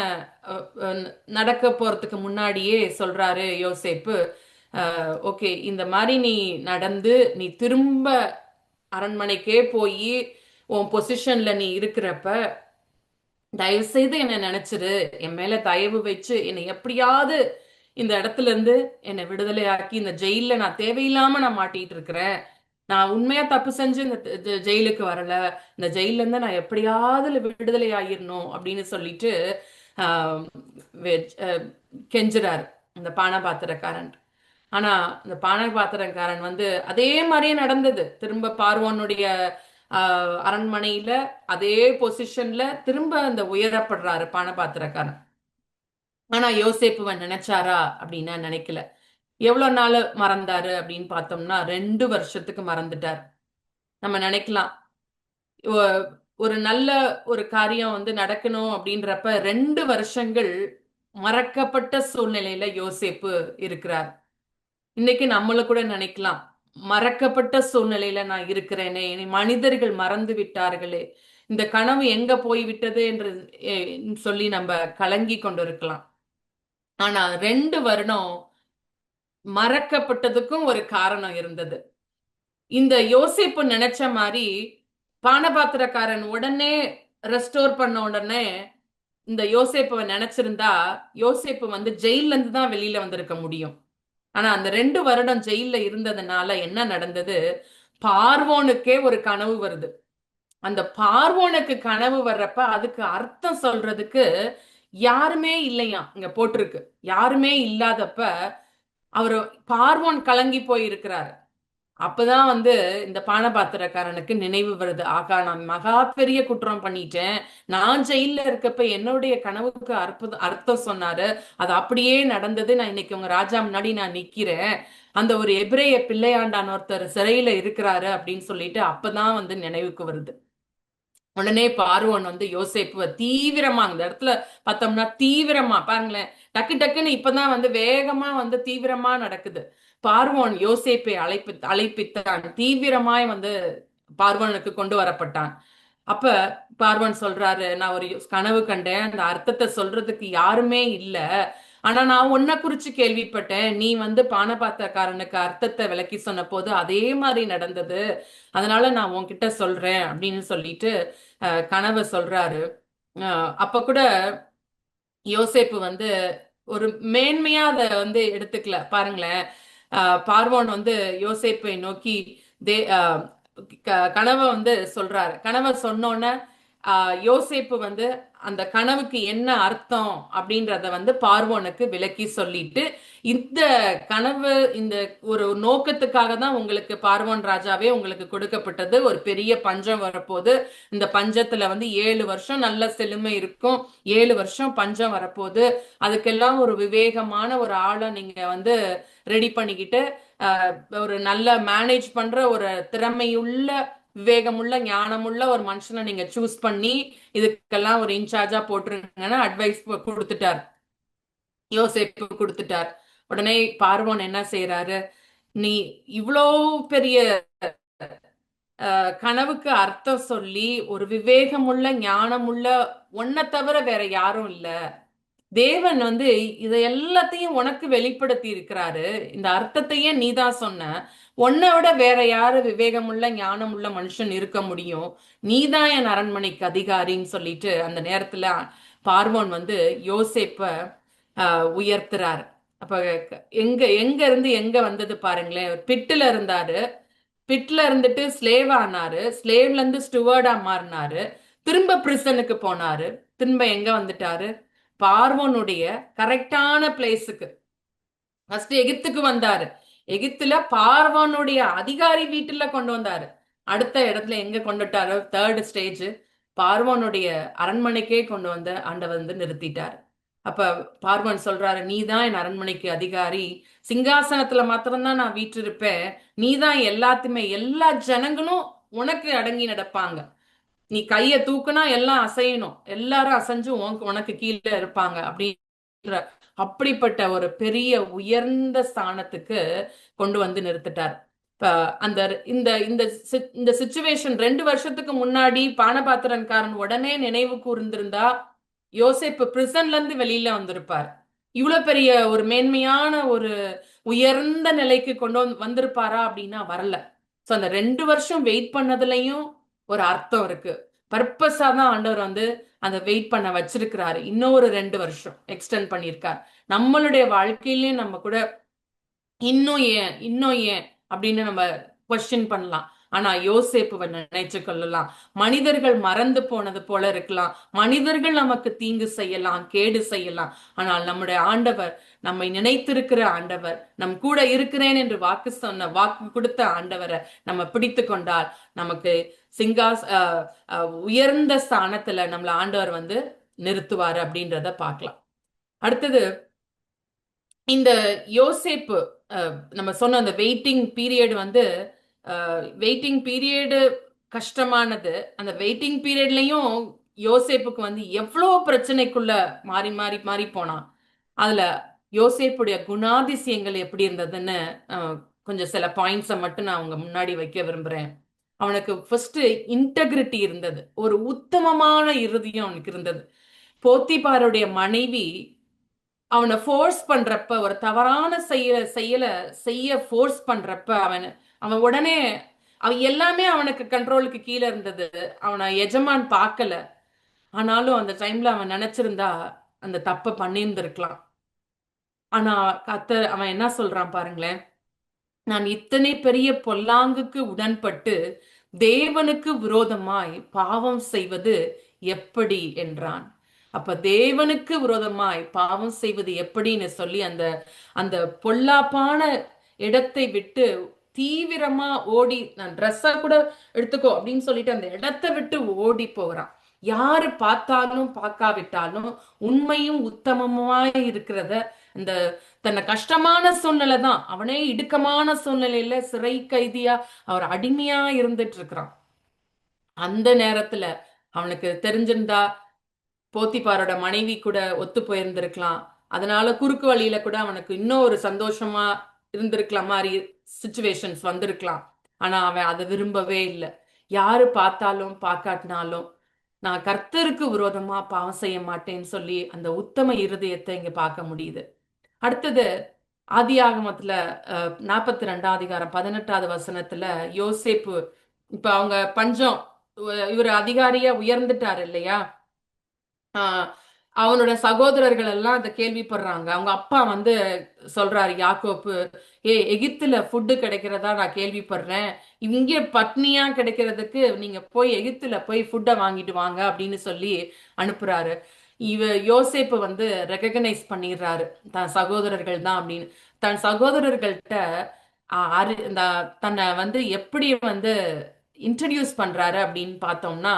நடக்க போறதுக்கு முன்னாடியே சொல்றாரு யோசேப்பு, ஓகே, இந்த மாதிரி நீ நடந்து நீ திரும்ப அரண்மனைக்கே போய் உன் பொசிஷன்ல நீ இருக்கிறப்ப தயவு செய்து என்னை நினைச்சிரு, என் மேல தயவு வச்சு என்னை எப்படியாவது இந்த இடத்துல இருந்து என்னை விடுதலை ஆக்கி, இந்த ஜெயில நான் தேவையில்லாம நான் மாட்டிட்டு இருக்கிறேன், நான் உண்மையா தப்பு செஞ்சு இந்த ஜெயிலுக்கு வரல, இந்த ஜெயில இருந்து நான் எப்படியாவது விடுதலை ஆகிடணும் அப்படின்னு சொல்லிட்டு ஆஹ் கெஞ்சுறாரு இந்த பானபாத்திரக்காரன். ஆனா இந்த பானபாத்திரக்காரன் வந்து அதே மாதிரியே நடந்தது. திரும்ப பார்வோனுடைய அரண்மனையில அதே பொசிஷன்ல திரும்ப அந்த உயரப்படுறாரு பானபாத்திரக்காரன். ஆனா யோசேப்புவன் நினைச்சாரா அப்படின்னா நினைக்கல. எவ்வளவு நாள் மறந்தாரு அப்படின்னு பார்த்தோம்னா 2 வருஷத்துக்கு மறந்துட்டார். நம்ம நினைக்கலாம் ஒரு நல்ல ஒரு காரியம் வந்து நடக்கணும் அப்படின்றப்ப 2 வருஷங்கள் மறக்கப்பட்ட சூழ்நிலையில யோசேப்பு இருக்கிறார். இன்னைக்கு நம்மள கூட நினைக்கலாம், மறக்கப்பட்ட சூழ்நிலையில நான் இருக்கிறேனே, மனிதர்கள் மறந்து விட்டார்களே, இந்த கனவு எங்க போய் விட்டது என்று சொல்லி நம்ம கலங்கி கொண்டிருக்கலாம். ஆனா 2 வருடம் மறக்கப்பட்டதுக்கும் ஒரு காரணம் இருந்தது. இந்த யோசேப்பு நினைச்ச மாதிரி பானபாத்திரக்காரன் உடனே ரெஸ்டோர் பண்ண உடனே இந்த யோசேப்பை நினைச்சிருந்தா யோசேப்பு வந்து ஜெயில இருந்து தான் வெளியில வந்திருக்க முடியும். ஆனா அந்த 2 வருடம் ஜெயில இருந்ததுனால என்ன நடந்தது, பார்வோனுக்கே ஒரு கனவு வருது. அந்த பார்வோனுக்கு கனவு வர்றப்ப அதுக்கு அர்த்தம் சொல்றதுக்கு யாருமே இல்லையா, இங்க போட்டிருக்கு. யாருமே இல்லாதப்ப அவரு பார்வோன் கலங்கி போய் இருக்கிறாரு. அப்பதான் வந்து இந்த பானபாத்திரக்காரனுக்கு நினைவு வருது, ஆகா நான் மகா பெரிய குற்றம் பண்ணிட்டேன். நான் ஜெயில இருக்கப்ப என்னுடைய கனவுக்கு அர்த்தம் சொன்னாரு, அது அப்படியே நடந்தது. நான் இன்னைக்கு உங்க ராஜா முன்னாடி நான் நிக்கிறேன். அந்த ஒரு எபிரேய பிள்ளையாண்டான் ஒருத்தர் சிறையில இருக்கிறாரு அப்படின்னு சொல்லிட்டு அப்பதான் வந்து நினைவுக்கு வருது. உடனே பார்வோன் வந்து யோசேப்புவ தீவிரமா, அந்த இடத்துல பார்த்தோம்னா தீவிரமா பாருங்களேன், டக்கு டக்குன்னு இப்பதான் வந்து வேகமா வந்து தீவிரமா நடக்குது. பார்வோன் யோசேப்பை அழைப்பித்தான், தீவிரமாய் வந்து பார்வோனுக்கு கொண்டு வரப்பட்டான். அப்ப பார்வோன் சொல்றாரு, நான் ஒரு கனவு கண்டேன், அந்த அர்த்தத்தை சொல்றதுக்கு யாருமே இல்ல. ஆனா நான் உன்னை குறிச்சு கேள்விப்பட்டேன், நீ வந்து பானபாத்திரக்காரனுக்கு அர்த்தத்தை விளக்கி சொன்ன போது அதே மாதிரி நடந்தது, அதனால நான் உன்கிட்ட சொல்றேன் அப்படின்னு சொல்லிட்டு கனவை சொல்றாரு. அப்ப கூட யோசேப்பு வந்து ஒரு மேன்மையா அதை வந்து எடுத்துக்கல பாருங்களேன். பார்வோன் வந்து யோசேப்பை நோக்கி தே கனவை வந்து சொல்றாரு. கனவை சொன்னோன்ன யோசேப்பு வந்து அந்த கனவுக்கு என்ன அர்த்தம் அப்படின்றத வந்து பார்வோனுக்கு விளக்கி சொல்லிட்டு, இந்த கனவு இந்த ஒரு நோக்கத்துக்காக தான் உங்களுக்கு பார்வோன் ராஜாவே உங்களுக்கு கொடுக்கப்பட்டது. ஒரு பெரிய பஞ்சம் வரப்போகுது, இந்த பஞ்சத்துல வந்து 7 வருஷம் நல்ல செழுமை இருக்கும், 7 வருஷம் பஞ்சம் வரப்போகுது. அதுக்கெல்லாம் ஒரு விவேகமான ஒரு ஆளை நீங்க வந்து ரெடி பண்ணிக்கிட்டு ஒரு நல்ல மேனேஜ் பண்ற ஒரு திறமையுள்ள விவேகமுள்ள ஞானமுள்ள ஒரு மனுஷனை நீங்க சூஸ் பண்ணி இதுக்கெல்லாம் ஒரு இன்சார்ஜா போட்டுருங்கன்னு அட்வைஸ் கொடுத்துட்டார், யோசேப்பு கொடுத்துட்டார். உடனே பார்வோன் என்ன செய்யறாரு, நீ இவ்வளோ பெரிய கனவுக்கு அர்த்தம் சொல்லி ஒரு விவேகமுள்ள ஞானமுள்ள ஒன்ன தவிர வேற யாரும் இல்ல, தேவன் வந்து இதை எல்லாத்தையும் உனக்கு வெளிப்படுத்தி இருக்கிறாரு, இந்த அர்த்தத்தையே நீதான் சொன்ன, உன்னை விட வேற யாரு விவேகமுள்ள ஞானமுள்ள மனுஷன் இருக்க முடியும், நீதான் என் அரண்மனைக்கு அதிகாரின்னு சொல்லிட்டு அந்த நேரத்துல பார்வோன் வந்து யோசேப்ப உயர்த்துறாரு. அப்ப எங்க எங்க இருந்து எங்க வந்தது பாருங்களேன். பிட்டுல இருந்தாரு, பிட்ல இருந்துட்டு ஸ்லேவ் ஆனாரு, ஸ்லேவ்ல இருந்து ஸ்டுவர்டா மாறினாரு, திரும்ப பிரிசனுக்கு போனாரு, திரும்ப எங்க வந்துட்டாரு, பார்வோனுடைய கரெக்டான பிளேஸுக்கு. ஃபர்ஸ்ட் எகிப்துக்கு வந்தாரு, எகிப்துல பார்வோனுடைய அதிகாரி வீட்டுல கொண்டு வந்தாரு. அடுத்த இடத்துல எங்க கொண்டுட்டாரு, 3rd ஸ்டேஜ் பார்வோனுடைய அரண்மனைக்கே கொண்டு வந்து ஆண்டவர் வந்து நிறுத்திட்டாரு. அப்ப பார்வோன் சொல்றாரு, நீ தான் என் அரண்மனைக்கு அதிகாரி, சிங்காசனத்துல மாத்திரம்தான் நான் வீற்றிருப்பேன், நீ தான் எல்லாத்தையுமே, எல்லா ஜனங்களும் உனக்கு அடங்கி நடப்பாங்க, நீ கைய தூக்குனா எல்லாம் அசையணும், எல்லாரும் அசைஞ்சு உனக்கு கீழே இருப்பாங்க அப்படின்ற அப்படிப்பட்ட ஒரு பெரிய உயர்ந்த ஸ்தானத்துக்கு கொண்டு வந்து நிறுத்திட்டார். இப்ப அந்த இந்த இந்த இந்த சிச்சுவேஷன் 2 வருஷத்துக்கு முன்னாடி பானபாத்திரன்காரன் உடனே நினைவு கூர்ந்திருந்தா யோசேப்பு பிரிசன்ல இருந்து வெளியில வந்திருப்பார், இவ்வளவு பெரிய ஒரு மேன்மையான ஒரு உயர்ந்த நிலைக்கு கொண்டு வந்திருப்பாரா அப்படின்னா வரல. சோ அந்த 2 வருஷம் வெயிட் பண்ணதுலயும் ஒரு அர்த்தம் இருக்கு, பர்பஸா தான் ஆண்டவர் வந்து அந்த வெயிட் பண்ண வச்சிருக்கிறாரு. இன்னொரு 2 வருஷம் எக்ஸ்டெண்ட் பண்ணியிருக்கார். நம்மளுடைய வாழ்க்கையிலயும் நம்ம கூட இன்னும் ஏன் இன்னும் ஏன் அப்படின்னு நம்ம கொஸ்டின் பண்ணலாம். ஆனா யோசேப்புவை நினைச்சு கொள்ளலாம், மனிதர்கள் மறந்து போனது போல இருக்கலாம், மனிதர்கள் நமக்கு தீங்கு செய்யலாம், கேடு செய்யலாம், ஆனால் நம்முடைய ஆண்டவர், நம்மை நினைத்திருக்கிற ஆண்டவர், நம் கூட இருக்கிறேன் என்று வாக்கு கொடுத்த ஆண்டவரை நம்ம பிடித்து கொண்டால் நமக்கு உயர்ந்த ஸ்தானத்துல நம்மள ஆண்டவர் வந்து நிறுத்துவாரு அப்படின்றத பார்க்கலாம். அடுத்தது இந்த யோசேப்பு நம்ம சொன்ன அந்த வெயிட்டிங் பீரியட் வந்து வெயிட்டிங் பீரியடு கஷ்டமானது. அந்த வெயிட்டிங் பீரியட்லயும் யோசேப்புக்கு வந்து எவ்வளோ பிரச்சனைக்குள்ள மாறி மாறி மாறி போனான். அதுல யோசேப்புடைய குணாதிசயங்கள் எப்படி இருந்ததுன்னு கொஞ்சம் சில பாயிண்ட்ஸை மட்டும் நான் உங்க முன்னாடி வைக்க விரும்புறேன். அவனுக்கு ஃபர்ஸ்ட் இன்டெகிரிட்டி இருந்தது, ஒரு உத்தமமான இறுதியும் அவனுக்கு இருந்தது. போத்திபாருடைய மனைவி அவனை ஃபோர்ஸ் பண்றப்ப, ஒரு தவறான செய்ய ஃபோர்ஸ் பண்றப்ப அவன் உடனே அவன் எல்லாமே அவனுக்கு கண்ட்ரோலுக்கு கீழே இருந்தது. அவனை எஜமான் பார்க்கல. ஆனாலும் அந்த டைம்ல அவன் நினைச்சிருந்தா அந்த தப்பை பண்ணியிருந்திருக்கலாம். ஆனா அவன் என்ன சொல்றான் பாருங்களேன், நான் இத்தனை பெரிய பொல்லாங்குக்கு உடன்பட்டு தேவனுக்கு விரோதமாய் பாவம் செய்வது எப்படி என்றான். அப்ப தேவனுக்கு விரோதமாய் பாவம் செய்வது எப்படின்னு சொல்லி அந்த அந்த பொல்லாப்பான இடத்தை விட்டு தீவிரமா ஓடி, நான் ட்ரெஸ்ஸா கூட எடுத்துக்கோ அப்படின்னு சொல்லிட்டு அந்த இடத்தை விட்டு ஓடி போகிறான். யாரு பார்த்தாலும் பார்க்காவிட்டாலும் உண்மையும் உத்தமமாய் இருக்கிறத, இந்த தன்னை கஷ்டமான சூழ்நிலை தான், அவனே இடுக்கமான சூழ்நிலையில சிறை கைதியா அவர் அடிமையா இருந்துட்டு இருக்கிறான். அந்த நேரத்துல அவனுக்கு தெரிஞ்சிருந்தா போத்திபாரோட மனைவி கூட ஒத்து போயிருந்திருக்கலாம். அதனால குறுக்கு வழியில கூட அவனுக்கு இன்னும் ஒரு சந்தோஷமா இருந்திருக்கலாம் மாதிரி சுச்சுவேஷன்ஸ் வந்திருக்கலாம். ஆனா அவன் அதை விரும்பவே இல்லை. யாரு பார்த்தாலும் பார்க்காட்டினாலும் நான் கர்த்தருக்கு விரோதமா பாவம் செய்ய மாட்டேன்னு சொல்லி அந்த உத்தம இருதயத்தை இங்க பார்க்க முடியுது. அடுத்தது ஆதியாகமத்துல 42ஆம் அதிகாரம் 18வது வசனத்துல யோசேப்பு, இப்ப அவங்க பஞ்சம், இவர் அதிகாரியா உயர்ந்துட்டாரு இல்லையா, அவனோட சகோதரர்கள் எல்லாம் அதை கேள்விப்படுறாங்க. அவங்க அப்பா வந்து சொல்றாரு யாக்கோப்பு, எகிப்துல ஃபுட்டு கிடைக்கிறதா நான் கேள்விப்படுறேன், இங்க பட்னியா கிடைக்கிறதுக்கு நீங்க போய் எகிப்துல போய் ஃபுட்டை வாங்கிட்டு வாங்க அப்படின்னு சொல்லி அனுப்புறாரு. யோசேப்பு வந்து ரெகக்னைஸ் பண்ணிடுறாரு தன் சகோதரர்கள் தான் அப்படின்னு. தன் சகோதரர்கள்ட்ட தன்னை வந்து எப்படி வந்து இன்ட்ரடியூஸ் பண்றாரு அப்படின்னு பார்த்தோம்னா,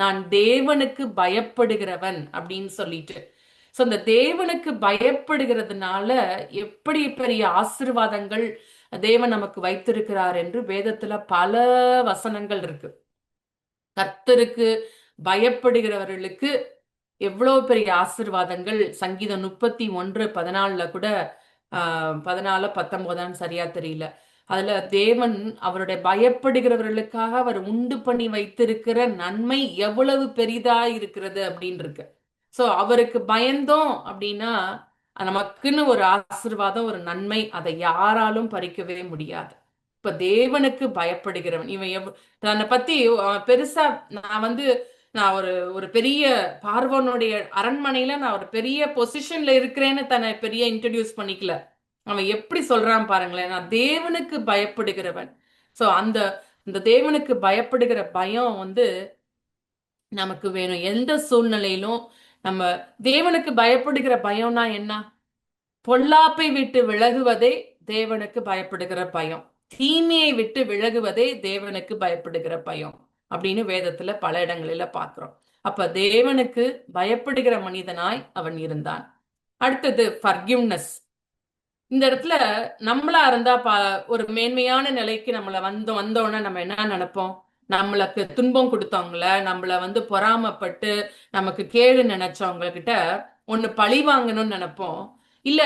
நான் தேவனுக்கு பயப்படுகிறவன் அப்படின்னு சொல்லிட்டு. சோ இந்த தேவனுக்கு பயப்படுகிறதுனால எப்படி பெரிய ஆசீர்வாதங்கள் தேவன் நமக்கு வைத்திருக்கிறார் என்று வேதத்துல பல வசனங்கள் இருக்கு. கர்த்தருக்கு பயப்படுகிறவர்களுக்கு எவ்வளவு பெரிய ஆசீர்வாதங்கள். சங்கீதம் 31:14 கூட 14 19 சரியா தெரியல, அதுல தேவன் அவருடைய பயப்படுகிறவர்களுக்காக அவர் உண்டு பண்ணி வைத்திருக்கிற நன்மை எவ்வளவு பெரிதா இருக்கிறது அப்படின்னு இருக்கு. சோ அவருக்கு பயந்தோம் அப்படின்னா நமக்குன்னு ஒரு ஆசீர்வாதம், ஒரு நன்மை, அதை யாராலும் பறிக்கவே முடியாது. இப்ப தேவனுக்கு பயப்படுகிறவன் இவன் தன்னை பத்தி பெருசா நான் ஒரு ஒரு பெரிய பார்வோனுடைய அரண்மனையில நான் ஒரு பெரிய பொசிஷன்ல இருக்கிறேன்னு தன்னை பெரிய இன்ட்ரடியூஸ் பண்ணிக்கல. அவன் எப்படி சொல்றான் பாருங்களேன், நான் தேவனுக்கு பயப்படுகிறவன். சோ அந்த இந்த தேவனுக்கு பயப்படுகிற பயம் வந்து நமக்கு வேணும். எந்த சூழ்நிலையிலும் நம்ம தேவனுக்கு பயப்படுகிற பயம்னா என்ன? பொல்லாப்பை விட்டு விலகுவதே தேவனுக்கு பயப்படுகிற பயம். தீமையை விட்டு விலகுவதே தேவனுக்கு பயப்படுகிற பயம் அப்படின்னு வேதத்துல பல இடங்களில பார்க்கிறோம். அப்ப தேவனுக்கு பயப்படுகிற மனிதனாய் அவன் இருந்தான். அடுத்தது ஃபர்கிவ்னஸ். இந்த இடத்துல நம்மளா இருந்தா ஒரு மேன்மையான நிலைக்கு நம்மள வந்தோன்னா நம்ம என்ன நினைப்போம்? நம்மளுக்கு துன்பம் கொடுத்தவங்கள, நம்மள வந்து பொறாமப்பட்டு நமக்கு கேடு நினைச்சவங்க கிட்ட ஒண்ணு பழி வாங்கணும்னு நினைப்போம். இல்ல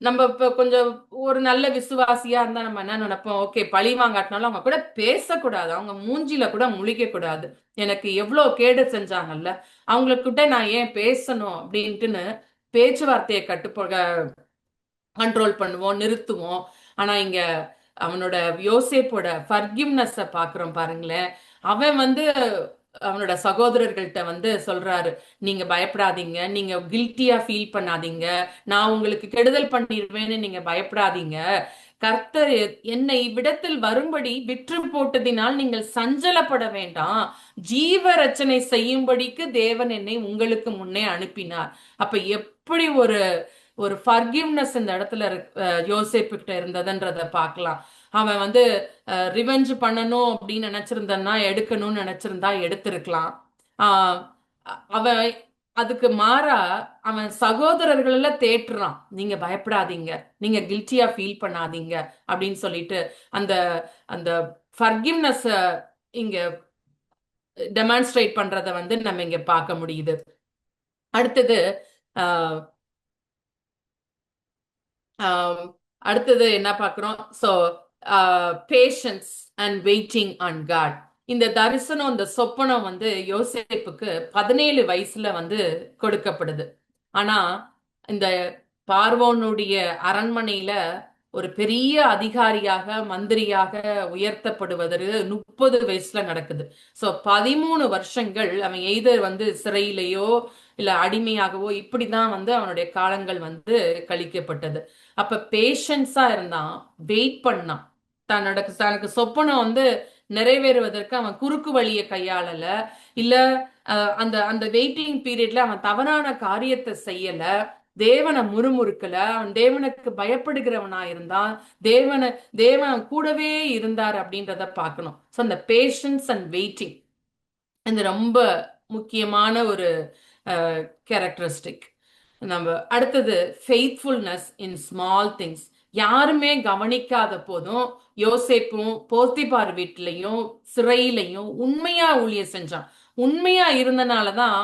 நம்ம இப்ப கொஞ்சம் ஒரு நல்ல விசுவாசியா இருந்தா நம்ம என்ன நினைப்போம்? ஓகே, பழி வாங்காட்டினாலும் அவங்க கூட பேசக்கூடாது, அவங்க மூஞ்சில கூட முழிக்க கூடாது, எனக்கு எவ்வளவு கேடு செஞ்சாங்கல்ல அவங்கக்கிட்ட நான் ஏன் பேசணும் அப்படின்ட்டுன்னு பேச்சுவார்த்தையை கண்ட்ரோல் பண்ணுவோம், நிறுத்துவோம். ஆனா இங்க அவனோட யோசேப்போட ஃபர்கிவ்னஸ பாக்குறோம் பாருங்களேன். அவன் வந்து அவனோட சகோதரர்கள்ட்ட வந்து சொல்றாரு, நீங்க பயப்படாதீங்க, நீங்க கில்ட்டியா ஃபீல் பண்ணாதீங்க, நான் உங்களுக்கு கெடுதல் பண்ணிடுவேன்னு நீங்க பயப்படாதீங்க, கர்த்தர் என்னை இவ்விடத்தில் வரும்படி விற்று போட்டதினால் நீங்கள் சஞ்சலப்பட வேண்டாம், ஜீவ ரச்சனை செய்யும்படிக்கு தேவன் என்னை உங்களுக்கு முன்னே அனுப்பினார். அப்ப எப்படி ஒரு ஒரு ஃபர்கிவ்னஸ் இந்த இடத்துல யோசேப்பு கிட்ட இருந்ததுன்றத பார்க்கலாம். அவன் வந்து ரிவெஞ்ச் பண்ணணும் அப்படின்னு நினைச்சிருந்தா, எடுக்கணும்னு நினைச்சிருந்தா எடுத்திருக்கலாம். அவன் அதுக்கு மாறா அவன் சகோதரர்கள் எல்லாம் தேற்றுறான், நீங்க பயப்படாதீங்க, நீங்க கில்ட்டியா ஃபீல் பண்ணாதீங்க அப்படின்னு சொல்லிட்டு அந்த அந்த ஃபர்கிவ்னஸ் இங்க டெமான்ஸ்ட்ரேட் பண்றத வந்து நம்ம இங்க பார்க்க முடியுது. அடுத்தது அடுத்தது என்ன பார்க்கிறோம்? So patience and waiting on God. இந்த தரிசனம், இந்த சொப்பனம் வந்து யோசேப்புக்கு 17 வயசுல வந்து கொடுக்கப்படுது. ஆனா இந்த பார்வோனுடைய அரண்மனையில ஒரு பெரிய அதிகாரியாக மந்திரியாக உயர்த்தப்படுவதற்கு 30 வயசுல நடக்குது. சோ 13 வருஷங்கள் அவன் எய்தர் வந்து சிறையிலேயோ இல்ல அடிமையாகவோ இப்படிதான் வந்து அவனுடைய காலங்கள் வந்து கழிக்கப்பட்டது. அப்ப பேஷன்ஸா இருந்தான், வெயிட் பண்ணான். தனக்கு சொப்பனம் வந்து நிறைவேறுவதற்கு அவன் குறுக்கு வழியை கையாளல, இல்ல அந்த அந்த வெயிட்டிங் பீரியட்ல அவன் தவறான காரியத்தை செய்யல, தேவனை முறுமுறுக்கல, அவன் தேவனுக்கு பயப்படுகிறவனா இருந்தான், தேவன் கூடவே இருந்தார் அப்படின்றத பார்க்கணும். ஸோ அந்த பேஷன்ஸ் அண்ட் வெயிட்டிங் இது ரொம்ப முக்கியமான ஒரு கேரக்டரிஸ்டிக். நம்ம அடுத்தது ஃபெய்த்ஃபுல்னஸ் இன் ஸ்மால் திங்ஸ். யாருமே கவனிக்காத போதும் யோசேப்பும் போத்திபார் வீட்டிலையும் சிறையிலையும் உண்மையா ஊழியம் செஞ்சான். உண்மையா இருந்தனாலதான்,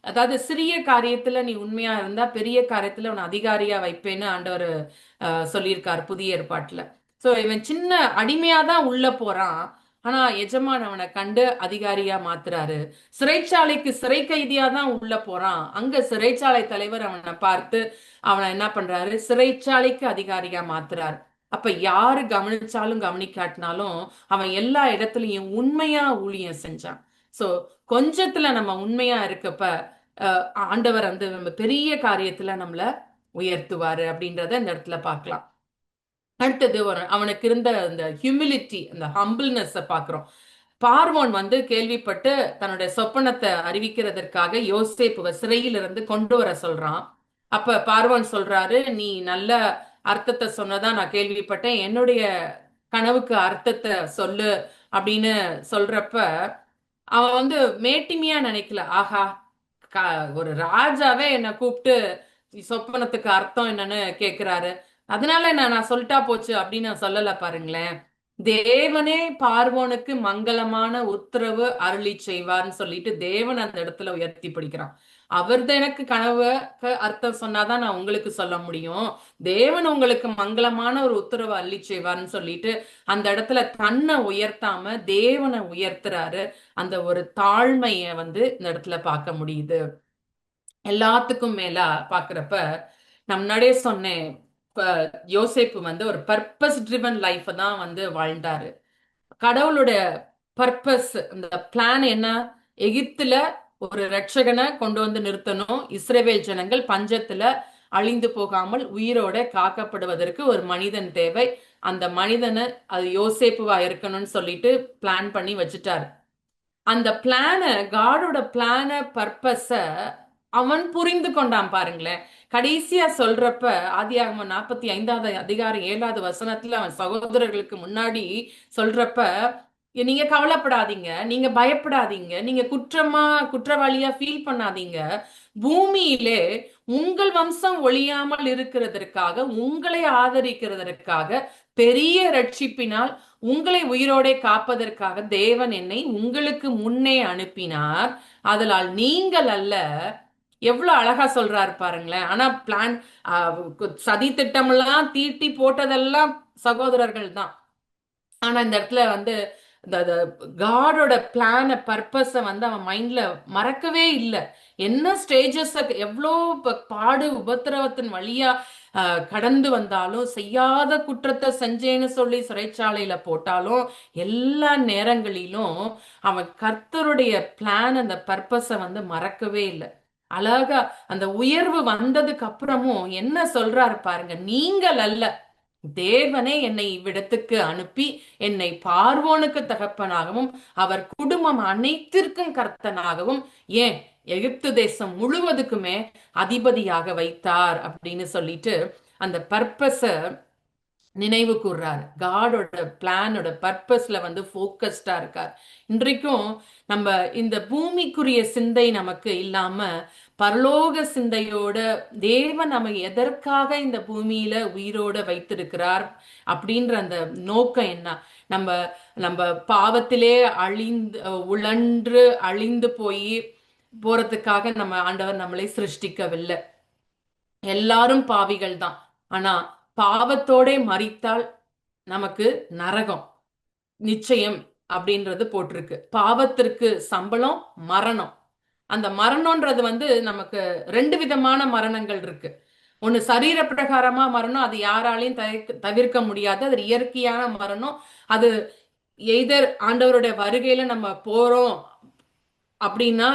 அதாவது சிறிய காரியத்துல நீ உண்மையா இருந்தா பெரிய காரியத்துல உன்னை அதிகாரியா வைப்பேன்னு ஆண்டவர் சொல்லியிருக்காரு புதிய ஏற்பாட்டுல. சோ இவன் சின்ன அடிமையா தான் உள்ள போறான், ஆனா எஜமான் அவனை கண்டு அதிகாரியா மாத்துறாரு. சிறைச்சாலைக்கு சிறை கைதியா தான் உள்ள போறான், அங்க சிறைச்சாலை தலைவர் அவனை பார்த்து அவனை என்ன பண்றாரு, சிறைச்சாலைக்கு அதிகாரியா மாத்துறாரு. அப்ப யாரு கவனிச்சாலும் கவனிக்காட்டினாலும் அவன் எல்லா இடத்துலயும் உண்மையா ஊழியம் செஞ்சான். சோ கொஞ்சத்துல நம்ம உண்மையா இருக்கப்ப ஆண்டவர் வந்து நம்ம பெரிய காரியத்துல நம்மள உயர்த்துவாரு அப்படின்றத இந்த இடத்துல பார்க்கலாம். அடுத்தது அவனுக்கு இருந்த அந்த ஹியூமிலிட்டி, அந்த ஹம்பிள்னஸ் பாக்குறோம். பார்வோன் வந்து கேள்விப்பட்டு தன்னுடைய சொப்பனத்தை அறிவிக்கிறதற்காக யோசேப்புவை சிறையிலிருந்து கொண்டு வர சொல்றான். அப்ப பார்வோன் சொல்றாரு, நீ நல்ல அர்த்தத்தை சொன்னதா நான் கேள்விப்பட்டேன், என்னுடைய கனவுக்கு அர்த்தத்தை சொல்லு அப்படின்னு சொல்றப்ப அவன் வந்து மேட்டிமையா நினைக்கல. ஆஹா, ஒரு ராஜாவே என்னை கூப்பிட்டு சொப்பனத்துக்கு அர்த்தம் என்னன்னு கேக்குறாரு, அதனால நான் சொல்லிட்டா போச்சு அப்படின்னு நான் சொல்லல. பாருங்களேன், தேவனே பார்வோனுக்கு மங்களமான உத்தரவு அருளி செய்வார்னு சொல்லிட்டு தேவன் அந்த இடத்துல உயர்த்தி பிடிக்கிறான். அவர்தான் எனக்கு கனவுக்கு அர்த்தம் சொன்னாதான் நான் உங்களுக்கு சொல்ல முடியும், தேவன் உங்களுக்கு மங்களமான ஒரு உத்தரவு அள்ளி செய்வார்னு சொல்லிட்டு அந்த இடத்துல தன்னை உயர்த்தாம தேவனை உயர்த்துறாரு. அந்த ஒரு தாழ்மைய வந்து இந்த இடத்துல பார்க்க முடியுது. எல்லாத்துக்கும் மேல பாக்குறப்ப நான் முன்னாடியே சொன்னேன், யோசேப்பு வந்து ஒரு பர்பஸ் ட்ரிவன் லைஃப் தான் வந்து வாழ்ந்தாரு. கடவுளுடைய பர்பஸ், இந்த பிளான் என்ன, எகிப்துல ஒரு ரட்சகனை கொண்டு வந்து நிறுத்தணும், இஸ்ரவேல் ஜனங்கள் பஞ்சத்துல அழிந்து போகாமல் உயிரோட காக்கப்படுவதற்கு ஒரு மனிதன் தேவை, அந்த மனிதனை அது யோசேப்புவா இருக்கணும்னு சொல்லிட்டு பிளான் பண்ணி வச்சுட்டாரு. அந்த பிளான, காடோட பிளான, பர்பஸ அவன் புரிந்து கொண்டான். பாருங்களேன், கடைசியா சொல்றப்ப ஆதியாகமம் 45வது அதிகாரம் 7வது வசனத்துல அவன் சகோதரர்களுக்கு முன்னாடி சொல்றப்ப, நீங்க கவலைப்படாதீங்க, நீங்க பயப்படாதீங்க, நீங்க குற்றவாளியா ஃபீல் பண்ணாதீங்க, பூமியிலே உங்கள் வம்சம் ஒழியாமல் இருக்கிறதற்காக, உங்களை ஆதரிக்கிறதற்காக, பெரிய ரட்சிப்பினால் உங்களை உயிரோட காப்பதற்காக தேவன் என்னை உங்களுக்கு முன்னே அனுப்பினார், அதனால் நீங்கள் அல்ல. எவ்வளவு அழகா சொல்றாரு பாருங்களேன். ஆனா பிளான், சதி திட்டமெல்லாம் தீட்டி போட்டதெல்லாம் சகோதரர்கள் தான். ஆனா இந்த இடத்துல வந்து காடோட பிளான, பர்பஸ வந்து அவன் மைண்ட்ல மறக்கவே இல்லை. என்ன ஸ்டேஜஸ், எவ்வளோ பாடு உபத்திரவத்தின் வழியா கடந்து வந்தாலும், செய்யாத குற்றத்தை செஞ்சேன்னு சொல்லி சிறைச்சாலையில போட்டாலும், எல்லா நேரங்களிலும் அவன் கர்த்தருடைய பிளான், அந்த பர்பஸ வந்து மறக்கவே இல்லை. அழகா அந்த உயர்வு வந்ததுக்கு அப்புறமும் என்ன சொல்றாரு பாருங்க, நீங்கள் அல்ல, தேவனே என்னை இவ்விடத்துக்கு அனுப்பி என்னை பார்வோனுக்கு தகப்பனாகவும் அவர் குடும்பம் அனைத்திற்கும் கர்த்தனாகவும், ஏன் எகிப்து தேசம் முழுவதுக்குமே அதிபதியாக வைத்தார் அப்படின்னு சொல்லிட்டு அந்த பர்பஸ நினைவு கூர்றாரு. காடோட பிளானோட பர்பஸ்ல வந்து போக்கஸ்டா இருக்கார். இன்றைக்கும் நம்ம இந்த பூமிக்குரிய சிந்தை நமக்கு இல்லாம பரலோக சிந்தையோட தேவன் நம்ம எதற்காக இந்த பூமியில உயிரோட வைத்திருக்கிறார் அப்படின்ற அந்த நோக்கம் என்ன, நம்ம நம்ம பாவத்திலே உழன்று அழிந்து போய் போறதுக்காக நம்ம ஆண்டவர் நம்மளை சிருஷ்டிக்கவில்லை. எல்லாரும் பாவிகள் தான். ஆனா பாவத்தோட மரித்தால் நமக்கு நரகம் நிச்சயம் அப்படின்றது போட்டிருக்கு. பாவத்திற்கு சம்பளம் மரணம். அந்த மரணம்ன்றது வந்து நமக்கு 2 விதமான மரணங்கள் இருக்கு. ஒண்ணு சரீர பிரகாரமா மரணம், அது யாராலையும் தவிர்க்க முடியாது, அது இயற்கையான மரணம். அது எய்தர் ஆண்டவருடைய வருகையில நம்ம போறோம் அப்படின்னா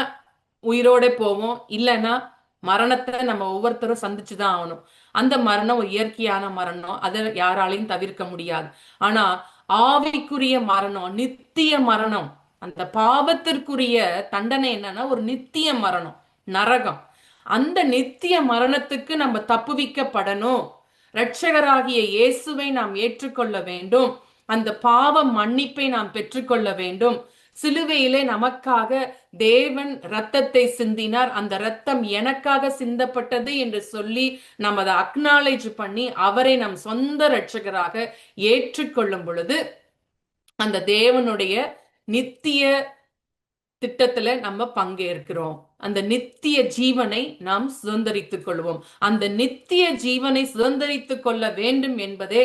உயிரோட போவோம், இல்லைன்னா மரணத்தை நம்ம ஒவ்வொருத்தரும் சந்திச்சுதான் ஆகணும். அந்த மரணம் ஒரு இயற்கையான மரணம், அதை யாராலையும் தவிர்க்க முடியாது. ஆனா ஆவிக்குரிய மரணம், நித்திய மரணம், அந்த பாவத்திற்குரிய தண்டனை என்னன்னா ஒரு நித்திய மரணம், நரகம். அந்த நித்திய மரணத்துக்கு நம்ம தப்புவிக்கப்படணும். இரட்சகராகிய இயேசுவை நாம் ஏற்றுக்கொள்ள வேண்டும். அந்த பாவ மன்னிப்பை நாம் பெற்றுக்கொள்ள வேண்டும். சிலுவையிலே நமக்காக தேவன் இரத்தத்தை சிந்தினார், அந்த இரத்தம் எனக்காக சிந்தப்பட்டது என்று சொல்லி நாம் அதை அக்னாலேஜ் பண்ணி அவரை நம் சொந்த இரட்சகராக ஏற்றுக்கொள்ளும் பொழுது அந்த தேவனுடைய நித்திய திட்டத்துல நம்ம பங்கேற்கிறோம். அந்த நித்திய ஜீவனை நாம் சுதந்திரித்துக் கொள்வோம். அந்த நித்திய ஜீவனை சுதந்திரித்துக் கொள்ள வேண்டும் என்பதே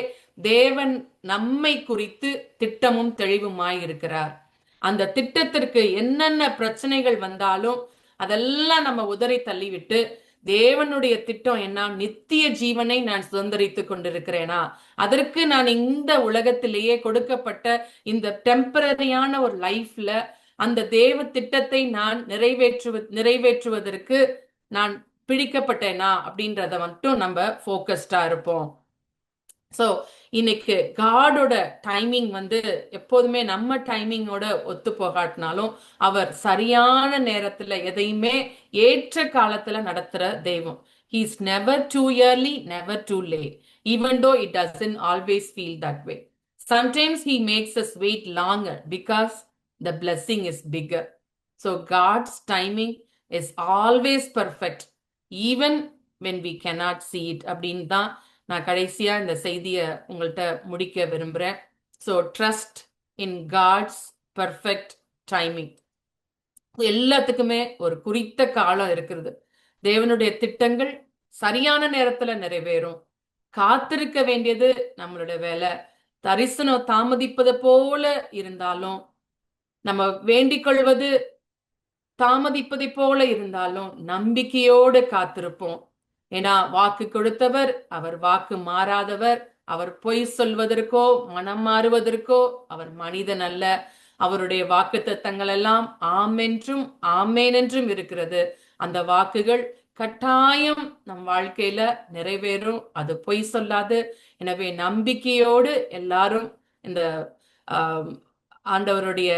தேவன் நம்மை குறித்து திட்டமும் தெளிவுமாய் இருக்கிறார். அந்த திட்டத்திற்கு என்னென்ன பிரச்சனைகள் வந்தாலும் அதெல்லாம் நம்ம உதறி தள்ளிவிட்டு, தேவனுடைய திட்டம் என்ன? நித்திய ஜீவனை நான் சுதந்திரித்துக் கொண்டிருக்கிறேனா, அதற்கு நான் இந்த உலகத்திலேயே கொடுக்கப்பட்ட இந்த டெம்பரரியான ஒரு லைஃப்ல அந்த தேவ திட்டத்தை நான் நிறைவேற்றுவதற்கு நான் பிடிக்கப்பட்டேனா அப்படின்றத மட்டும் நம்ம ஃபோக்கஸ்டா இருப்போம். ஸோ இன்னைக்கு காடோட டைமிங் எப்போதுமே நம்ம டைமிங்கோட ஒத்து போகாட்டினாலும் அவர் சரியான நேரத்துல எதையுமே ஏற்ற காலத்துல நடத்துற தெய்வம். He is never too early, never too late, even though it doesn't always feel that way. Sometimes he makes us wait longer because the blessing is bigger. So God's timing is always perfect, even when we cannot see it. அப்படின்னு தான் நான் கடைசியா இந்த செய்தியை உங்கள்கிட்ட முடிக்க விரும்புறேன். So trust in God's perfect timing. எல்லாத்துக்குமே ஒரு குறித்த காலம் இருக்கிறது. தேவனுடைய திட்டங்கள் சரியான நேரத்துல நிறைவேறும். காத்திருக்க வேண்டியது நம்மளுடைய வேலை. தரிசனம் தாமதிப்பது போல இருந்தாலும், நம்ம வேண்டிக் கொள்வது தாமதிப்பதை போல இருந்தாலும் நம்பிக்கையோடு காத்திருப்போம். ஏன்னா வாக்கு கொடுத்தவர், அவர் வாக்கு மாறாதவர். அவர் பொய் சொல்வதற்கோ மனம் மாறுவதற்கோ அவர் மனிதன் அல்ல. அவருடைய வாக்கு தத்தங்கள் எல்லாம் ஆமென்றும் ஆமேன் என்றும் இருக்கிறது. அந்த வாக்குகள் கட்டாயம் நம் வாழ்க்கையில நிறைவேறும். அது பொய் சொல்லாது. எனவே நம்பிக்கையோடு எல்லாரும் இந்த ஆண்டவருடைய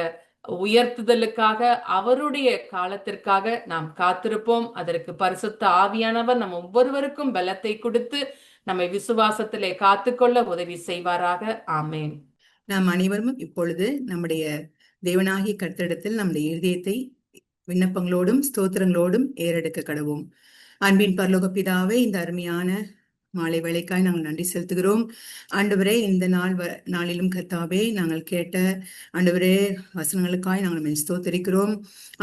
உயர்த்துதலுக்காக, அவருடைய காலத்திற்காக நாம் காத்திருப்போம். அதற்கு பரிசுத்த ஆவியானவர் நம்ம ஒவ்வொருவருக்கும் பலத்தை கொடுத்து நம்மை விசுவாசத்திலே காத்துக்கொள்ள உதவி செய்வாராக. ஆமேன். நாம் அனைவரும் இப்பொழுது நம்முடைய தேவனாகிய கர்த்தரிடத்தில் நம்முடைய இருதயத்தை விண்ணப்பங்களோடும் ஸ்தோத்திரங்களோடும் ஏறெடுக்க கடவோம். அன்பின் பரலோக பிதாவே, இந்த அருமையான மாலை வேளைக்காய் நாங்கள் நன்றி செலுத்துகிறோம். ஆண்டவரே, இந்த நாளிலும் கர்த்தாவே, நாங்கள் கேட்ட ஆண்டவரே வசனங்களுக்காய் நாங்கள் ஸ்தோத்தரிக்கிறோம்.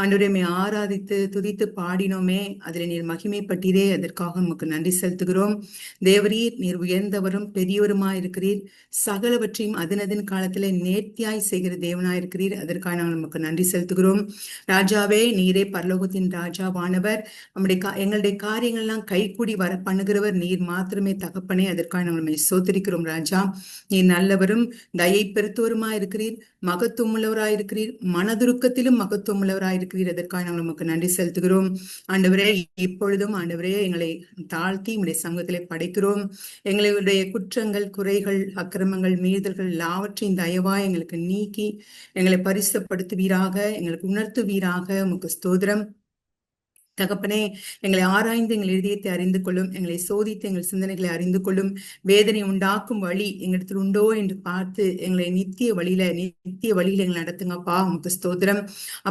ஆண்டவரே, ஆராதித்து துதித்து பாடினோமே, அதில் நீர் மகிமைப்பட்டீரே, அதற்காக உமக்கு நன்றி செலுத்துகிறோம். தேவரீர், நீர் உயர்ந்தவரும் பெரியவருமாய் இருக்கிறீர். சகலவற்றையும் அதனதின் காலத்துல நேர்த்தியாய் செய்கிற தேவனாய் இருக்கிறீர். அதற்காக நாங்கள் நமக்கு நன்றி செலுத்துகிறோம். ராஜாவே, நீரே பரலோகத்தின் ராஜாவானவர். எங்களுடைய காரியங்கள்லாம் கைக்கூடி வர பண்ணுகிறவர் நீர் மாத்திரம் தகப்பனே. அதற்காக நம்ம சோதரிக்கிறோம். ராஜா, நீர் நல்லவரும் தயை பெருத்தோருமாய் இருக்கிறீர், மகத்துவம் உள்ளவராய் இருக்கிறீர், மனதுருக்கத்திலும் மகத்துவம் உள்ளவராய் இருக்கிறீர். அதற்காக நாங்கள் நமக்கு நன்றி செலுத்துகிறோம். ஆண்டவரே, இப்பொழுதும் ஆண்டவரே எங்களை தாழ்த்தி உங்களுடைய சமூகத்திலே படைக்கிறோம். எங்களுடைய குற்றங்கள், குறைகள், அக்கிரமங்கள், மீறுதல்கள் எல்லாவற்றையும் தயவாய் எங்களுக்கு நீக்கி எங்களை பரிசுத்தப்படுத்துவீராக, எங்களுக்கு உணர்த்துவீராக. உமக்கு ஸ்தோத்திரம் தகப்பனே. எங்களை ஆராய்ந்து எங்கள் இதயத்தை அறிந்து கொள்ளும், எங்களை சோதித்து எங்கள் சிந்தனைகளை அறிந்து கொள்ளும். வேதனை உண்டாக்கும் வழி எங்களிடத்தில் உண்டோ என்று பார்த்து எங்களை நித்திய வழியில எங்களை நடத்துங்கப்பா. உமக்கு ஸ்தோத்திரம்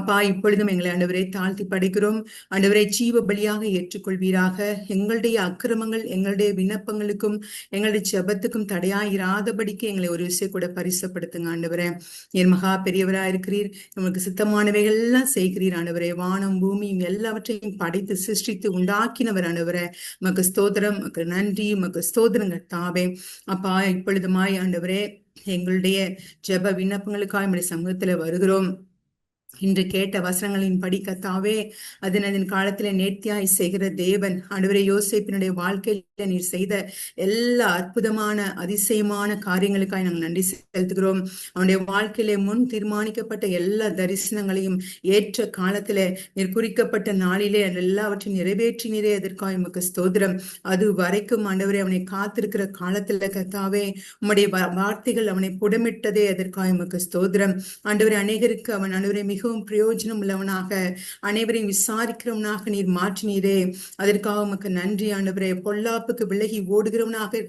அப்பா. இப்பொழுதும் எங்களை ஆண்டவரை தாழ்த்தி படைக்கிறோம். ஆண்டவரை ஜீவ பலியாக ஏற்றுக்கொள்வீராக. எங்களுடைய அக்கிரமங்கள், எங்களுடைய விண்ணப்பங்களுக்கும் எங்களுடைய ஜெபத்துக்கும் தடையாயிராதபடிக்கு எங்களை ஒரு விஷயம் கூட பரிசுப்படுத்துங்க ஆண்டவரே. என் மகா பெரியவரா இருக்கிறீர், உங்களுக்கு சித்தமானவைகள் எல்லாம் செய்கிறீர் ஆண்டவரே. வானம் பூமியும் எல்லாவற்றையும் படைத்து சிருஷ்டித்து உண்டாக்கினவர் ஆண்டவரே. உமக்கு ஸ்தோத்திரம், உமக்கு நன்றி, உமக்கு ஸ்தோத்திரங்க தாவே. அப்பா, இப்பொழுதுமாய் ஆண்டவரே எங்களுடைய ஜெப விண்ணப்பங்களுக்காக நம்முடைய சமூகத்துல வருகிறோம். இன்று கேட்ட வசனங்களின் படி கர்த்தாவே, அதன் காலத்திலே நேர்த்தியாய் செய்கிற தேவன். ஆண்டவரே, யோசேப்பினுடைய வாழ்க்கையில நீர் செய்த எல்லா அற்புதமான அதிசயமான காரியங்களுக்காக நாங்கள் நன்றி செலுத்துகிறோம். அவனுடைய வாழ்க்கையிலே முன் தீர்மானிக்கப்பட்ட எல்லா தரிசனங்களையும் ஏற்ற காலத்திலே நீர் குறிக்கப்பட்ட நாளிலே எல்லாவற்றையும் நிறைவேற்றினீரே, அதற்காக உமக்கு ஸ்தோத்திரம். அது வரைக்கும் ஆண்டவரே அவனை காத்திருக்கிற காலத்துல கர்த்தாவே, உம்முடைய வார்த்தைகள் அவனை புடமிட்டதே, அதற்காக உமக்கு ஸ்தோத்திரம். ஆண்டவரே, அநேகருக்கு அவன் ஆண்டவரே மிகவும் பிரயோஜனம் உள்ளவனாக, அனைவரையும் விசாரிக்கிறவனாக நீர் மாற்றினீரே, அதற்காக உமக்கு நன்றி ஆண்டவரே. பொல்லாப்புக்கு விலகி ஓடுகிறவனாக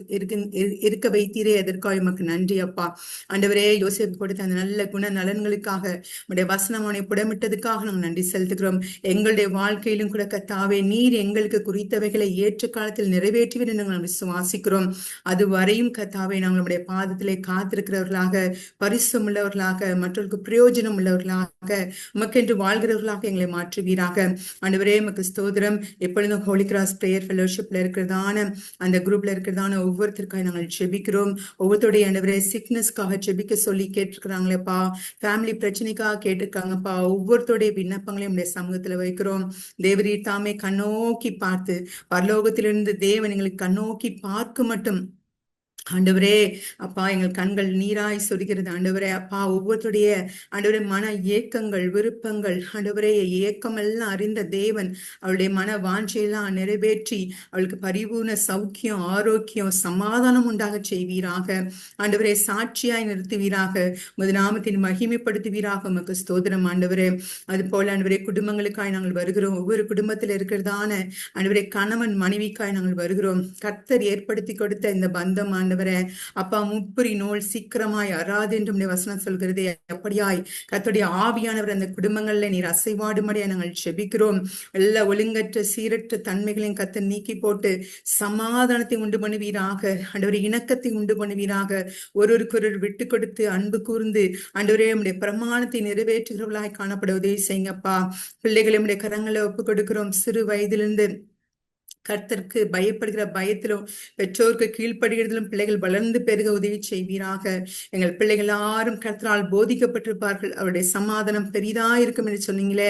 இருக்க வைத்தீரே, அதற்காக உமக்கு நன்றி அப்பா. ஆண்டவரே, யோசேப்பு கொடுத்த அந்த நல்ல குண நலன்களுக்காக, உடைய வசனம் அவனை புடமிட்டதுக்காக நாங்கள் நன்றி செலுத்துகிறோம். எங்களுடைய வாழ்க்கையிலும் கூட கர்த்தாவே, நீர் எங்களுக்கு குறித்தவைகளை ஏற்ற காலத்தில் நிறைவேற்றுவீர் என்று நாங்கள் விசுவாசிக்கிறோம். அது வரையும் கர்த்தாவே, நாங்கள் நம்முடைய பாதத்திலே காத்திருக்கிறவர்களாக, பரிசும் உள்ளவர்களாக, மற்றவர்களுக்கு பிரயோஜனம் உள்ளவர்களாக, உமக்கென்று வாழ்கிறவர்களாக எங்களை மாற்றுவீராக. ஆண்டவரே, உமக்கு ஸ்தோத்திரம். எப்பொழுதும் ஹோலி கிராஸ் பிரேயர் ஃபெலோஷிப்ல இருக்கிறதான அந்த குரூப்ல இருக்கிறதான ஒவ்வொருத்தருக்காக நாங்கள் ஜெபிக்கிறோம். ஒவ்வொருத்தருடைய ஆண்டவரே சிக்னஸ்க்காக ஜெபிக்க சொல்லி கேட்டிருக்கிறாங்களேப்பா, ஃபேமிலி பிரச்சனைக்காக கேட்டிருக்காங்கப்பா. ஒவ்வொருத்தருடைய விண்ணப்பங்களையும் நம்முடைய சமூகத்துல வைக்கிறோம். தேவரீர் தாமே கண்ணோக்கி பார்த்து, பரலோகத்திலிருந்து தேவன் எங்களுக்கு கண்ணோக்கி பார்க்க மட்டும் ஆண்டவரே அப்பா, எங்கள் கண்கள் நீராய் சொரிகிறது ஆண்டவரே. அப்பா, ஒவ்வொருத்தருடைய ஆண்டவரே மன ஏக்கங்கள், விருப்பங்கள், ஆண்டவரே ஏக்கம் எல்லாம் அறிந்த தேவன் அவளுடைய மன வாஞ்சையெல்லாம் நிறைவேற்றி அவளுக்கு பரிபூர்ண சௌக்கியம், ஆரோக்கியம், சமாதானம் உண்டாக செய்வீராக. ஆண்டவரே, சாட்சியாய் நிறுத்துவீராக. உமது நாமத்தின் மகிமைப்படுத்துவீராக. உமக்கு ஸ்தோத்திரம் ஆண்டவரே. அது போல ஆண்டவரே, குடும்பங்களுக்காய் நாங்கள் வருகிறோம். ஒவ்வொரு குடும்பத்தில் இருக்கிறதான ஆண்டவரே கணவன் மனைவிக்காய் நாங்கள் வருகிறோம். கர்த்தர் ஏற்படுத்தி கொடுத்த இந்த பந்தம் ஆண்டவரே அப்பா, முப்புரி நூல் சீக்கிரமாய் அறாது என்று வசனம் சொல்கிறதே, அப்படியாய் கர்த்தருடைய ஆவியானவர் அந்த குடும்பங்கள்ல நீர் அசைவாடும்படியா நாங்கள் ஜெபிக்கிறோம். எல்லா ஒழுங்கற்ற சீரற்ற தன்மைகளையும் கர்த்தர் நீக்கி போட்டு சமாதானத்தை உண்டு பண்ணுவீராக. ஆண்டவரே, இணக்கத்தை உண்டு பண்ணுவீராக. ஒருவருக்கொரு விட்டு கொடுத்து அன்பு கூர்ந்து ஆண்டவரே நம்முடைய பிரமாணத்தை நிறைவேற்றுகிறவர்களாய் காணப்பட உதவி செய்யுங்கப்பா. பிள்ளைகளை நம்முடைய கரங்களை ஒப்பு கொடுக்கிறோம். சிறு வயதிலிருந்து கர்த்தருக்கு பயப்படுகிற பயத்திலும் பெற்றோருக்கு கீழ்ப்படுகிறதிலும் பிள்ளைகள் வளர்ந்து பெருக உதவி செய்வீராக. எங்கள் பிள்ளைகள் யாரும் கர்த்தரால் போதிக்கப்பட்டிருப்பார்கள், அவருடைய சமாதானம் பெரிதா இருக்கும் என்று சொன்னீங்களே,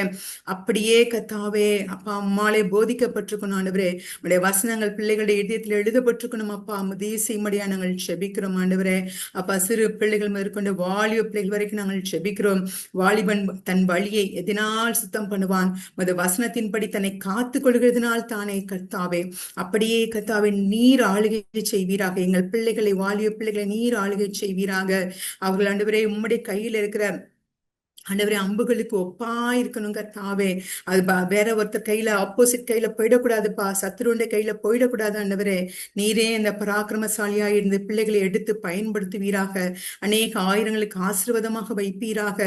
அப்படியே கர்த்தாவே அப்பா அம்மாலே போதிக்கப்பட்டிருக்கணும் ஆண்டவரே. நம்முடைய வசனங்கள் பிள்ளைகளுடைய இதயத்தில் எழுதப்பட்டிருக்கணும் அப்பா. உதவி செய்யும்படியா நாங்கள் ஜெபிக்கிறோம் ஆண்டவரே. அப்பா, சிறு பிள்ளைகள் மேற்கொண்டு வாலிப பிள்ளைகள் வரைக்கும் நாங்கள் ஜெபிக்கிறோம். வாலிபன் தன் வழியை எதனால் சுத்தம் பண்ணுவான்? உமது வசனத்தின்படி தன்னை காத்துக் கொள்கிறதுனால் தானே கர்த்தா. அப்படியே கர்த்தாவே நீர் ஆளுகை செய்வீராக. எங்கள் பிள்ளைகளை, வாலிப பிள்ளைகளை நீர் ஆளுகை செய்வீராக. அவர்கள் ஆண்டவரே உம்முடைய கையில் இருக்கிற ஆண்டவரே அம்புகளுக்கு ஒப்பா இருக்கணும் கர்த்தாவே. அது வேற ஒருத்தர் கையில, ஆப்போசிட் கையில போயிடக்கூடாதுப்பா. சத்துருடைய கையில போயிடக்கூடாது ஆண்டவரே. நீரே இந்த பராக்கிரமசாலியா இருந்து பிள்ளைகளை எடுத்து பயன்படுத்துவீராக. அநேக ஆயிரங்களுக்கு ஆசீர்வாதமாக வைப்பீராக.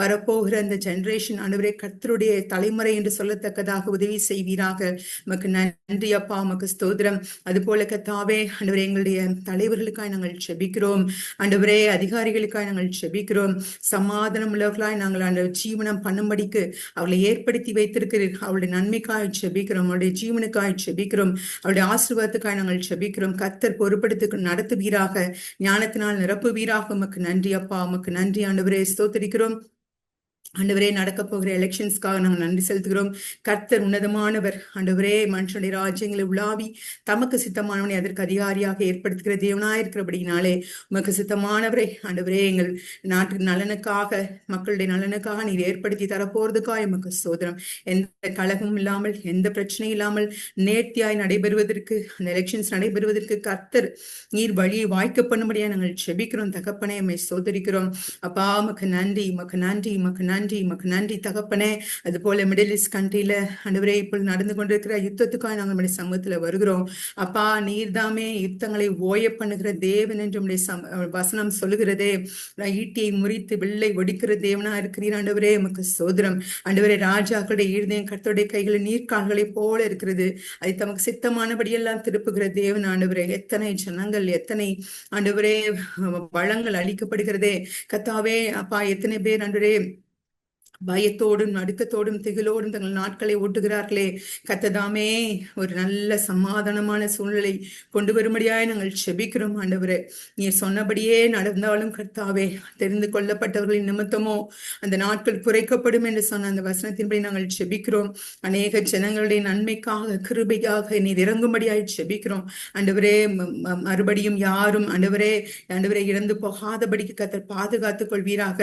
வரப்போகிற அந்த ஜெனரேஷன் ஆண்டவரே கர்த்தருடைய தலைமுறை என்று சொல்லத்தக்கதாக உதவி செய்வீராக. உமக்கு நன்றி அப்பா, உமக்கு ஸ்தோத்திரம். அது போல கர்த்தாவே ஆண்டவரே, எங்களுடைய தலைவர்களுக்காய் நாங்கள் ஜெபிக்கிறோம். ஆண்டவரே, அதிகாரிகளுக்காய் நாங்கள் ஜெபிக்கிறோம். சமாதானம் உள்ளவர்களாய் நாங்கள் அந்த ஜீவனம் பண்ணும்படிக்கு அவளை ஏற்படுத்தி வைத்திருக்கிறீர்கள். அவளுடைய நன்மைக்காய் ஜெபிக்கிறோம், அவளுடைய ஜீவனுக்காய் ஜெபிக்கிறோம், அவளுடைய ஆசீர்வாதத்துக்காய் நாங்கள் ஜெபிக்கிறோம். கர்த்தர் பொறுப்படுத்தி நடத்துவீராக, ஞானத்தினால் நிரப்புவீராக. உமக்கு நன்றி அப்பா, உமக்கு நன்றி ஆண்டவரே. ஸ்தோத்திரிக்கிறோம் ஆண்டவரே. நடக்க போகிற எலெக்ஷன்ஸ்க்காக நாங்கள் நன்றி செலுத்துகிறோம். கர்த்தர் உன்னதமானவர் ஆண்டவரே. மனுஷனுடைய ராஜ்யங்களை உலாவி தமக்கு சித்தமானவனை அதற்கு அதிகாரியாக ஏற்படுத்துகிற தேவனாயிருக்கிறபடினாலே உமக்கு சித்தமானவரை ஆண்டவரே, எங்கள் நாட்டு நலனுக்காக, மக்களுடைய நலனுக்காக நீர் ஏற்படுத்தி தரப்போறதுக்காக எமக்கு சோதனம். எந்த கழகமும் இல்லாமல், எந்த பிரச்சனையும் இல்லாமல் நேர்த்தியாய் நடைபெறுவதற்கு, அந்த எலெக்ஷன்ஸ் நடைபெறுவதற்கு கர்த்தர் நீர் வழியை வாய்க்க பண்ணும்படியா நாங்கள் ஜெபிக்கிறோம் தகப்பனே. எம்மை சோதரிக்கிறோம் அப்பா. உமக்கு நன்றி, உமக்கு நன்றி, உமக்கு நன்றி, உமக்கு நன்றி தகப்பனே. அது போல மிடில் ஈஸ்ட் கண்ட்ரியில ஆண்டவரே இப்பொழுது நடந்து கொண்டிருக்கிற யுத்தத்துக்காக நாங்கள் நம்முடைய சமூகத்துல வருகிறோம் அப்பா. நீர்தாமே யுத்தங்களை ஓய பண்ணுகிற தேவன் என்று வசனம் சொல்லுகிறதே. ஈட்டியை முறித்து வில்லை ஒடிக்கிற தேவனா இருக்கிறீர் ஆண்டவரே. உமக்கு சோதரம் ஆண்டவரே. ராஜாக்களுடைய இருதயம் கர்த்தருடைய கைகளில் நீர்க்கால்களை போல இருக்கிறது, அதை தமக்கு சித்தமானபடியெல்லாம் திருப்புகிற தேவன் ஆண்டவரே. எத்தனை ஜனங்கள், எத்தனை ஆண்டவரே வளங்கள் அளிக்கப்படுகிறதே கர்த்தாவே அப்பா. எத்தனை பேர் ஆண்டவரே பயத்தோடும் நடுக்கத்தோடும் திகிலோடும் தங்கள் நாட்களை ஓட்டுகிறார்களே, கர்த்ததாமே ஒரு நல்ல சமாதானமான சூழ்நிலை கொண்டு வரும்படியாய் நாங்கள் செபிக்கிறோம் ஆண்டவரே. நீர் சொன்னபடியே நடந்தாலும் கர்த்தாவே, தெரிந்து கொள்ளப்பட்டவர்களின் நிமித்தமோ அந்த நாட்கள் குறைக்கப்படும் என்று சொன்ன அந்த வசனத்தின்படி நாங்கள் செபிக்கிறோம். அநேக ஜனங்களுடைய நன்மைக்காக கிருபைக்காக நீர் இறங்கும்படியாய் செபிக்கிறோம் ஆண்டவரே. மறுபடியும் யாரும் ஆண்டவரே இறந்து போகாதபடிக்கு கர்த்தர் பாதுகாத்துக் கொள்வீராக.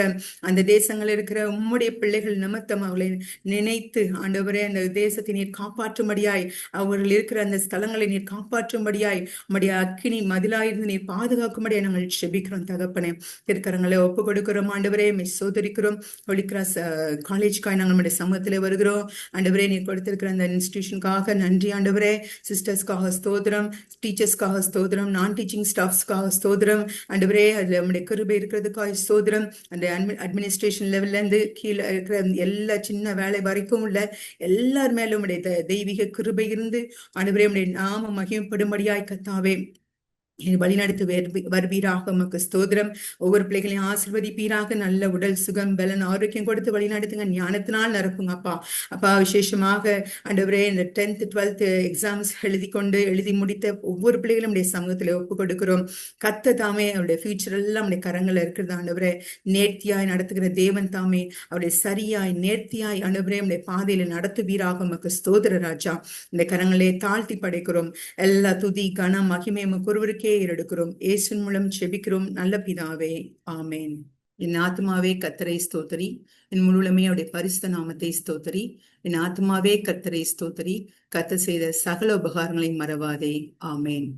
அந்த தேசங்களில் இருக்கிற உம்முடைய பிள்ளைகள் நிமித்தம் அவர்களை நினைத்து ஆண்டவரே அந்த தேசத்தை நீர் காப்பாற்றும்படியாய், அவர்கள் இருக்கிற அந்த ஸ்தலங்களை நீர் காப்பாற்றும்படியாய், உம்முடைய அக்கினி மதிலாயிருந்து நீர் பாதுகாக்கும்படியாய் நாங்கள் செபிக்கிறோம் தகப்பனே. திருக்கரங்களை ஒப்பு கொடுக்கிறோம் ஆண்டவரே. சோதரிக்கிறோம் ஹோலிகிராஸ் காலேஜ்காய் நாங்கள் நம்முடைய சமூகத்தில் வருகிறோம் ஆண்டவரே. நீர் கொடுத்திருக்கிற அந்த இன்ஸ்டிடியூஷனுக்காக நன்றி ஆண்டவரே. சிஸ்டர்ஸ்க்காக ஸ்தோத்திரம், டீச்சர்ஸ்க்காக ஸ்தோத்திரம், நான் டீச்சிங் ஸ்டாஃப்ஸ்க்காக ஸ்தோத்திரம் ஆண்டவரே. அதில் நம்முடைய கிருபை இருக்கிறதுக்காக ஸ்தோத்திரம். அந்த அட்மினிஸ்ட்ரேஷன் லெவல்ல இருந்து கீழே இருக்கிற எல்லா சின்ன வேலை வரைக்கும் உள்ள எல்லார் மேலும் உடைய தெய்வீக கிருபை இருந்து ஆண்டவரே உடைய நாம மகிமைப்படும்படியாய் கர்த்தாவே வழிநடத்து வருவீராக. உமக்கு ஸ்தோத்திரம். ஒவ்வொரு பிள்ளைகளையும் ஆசீர்வதிப்பீராக. நல்ல உடல் சுகம் பலன் ஆரோக்கியம் கொடுத்து வழிநடத்துங்க. ஞானத்தினால் நிரப்புங்க அப்பா. அப்பா விசேஷமாக ஆண்டவரே இந்த 10th 12th எக்ஸாம்ஸ் எழுதி முடித்த ஒவ்வொரு பிள்ளைகளும் உடைய சமூகத்தில் ஒப்பு கொடுக்கிறோம். கர்த்தர் தாமே அவருடைய ஃபியூச்சர் எல்லாம் உடைய கரங்கள் இருக்கிறது ஆண்டவரே. நேர்த்தியாய் நடத்துகிற தேவன் தாமே அவருடைய சரியாய் நேர்த்தியாய் ஆண்டவரே உடைய பாதையில நடத்துவீராக. உமக்கு ஸ்தோத்திர ராஜா. இந்த கரங்களை தாழ்த்தி படைக்கிறோம். எல்லா துதி கனம் மகிமை ஒருவருக்கே எடுக்கிறோம். இயேசுவின் மூலம் செபிக்கிறோம் நல்ல பிதாவே, ஆமேன். என் ஆத்மாவே கர்த்தரை ஸ்தோத்திரி, என் முழுமே அவருடைய பரிசுத்த நாமத்தை ஸ்தோத்திரி. என் ஆத்மாவே கர்த்தரை ஸ்தோத்திரி, கர்த்தர் செய்த சகல உபகாரங்களை மறவாதே, ஆமேன்.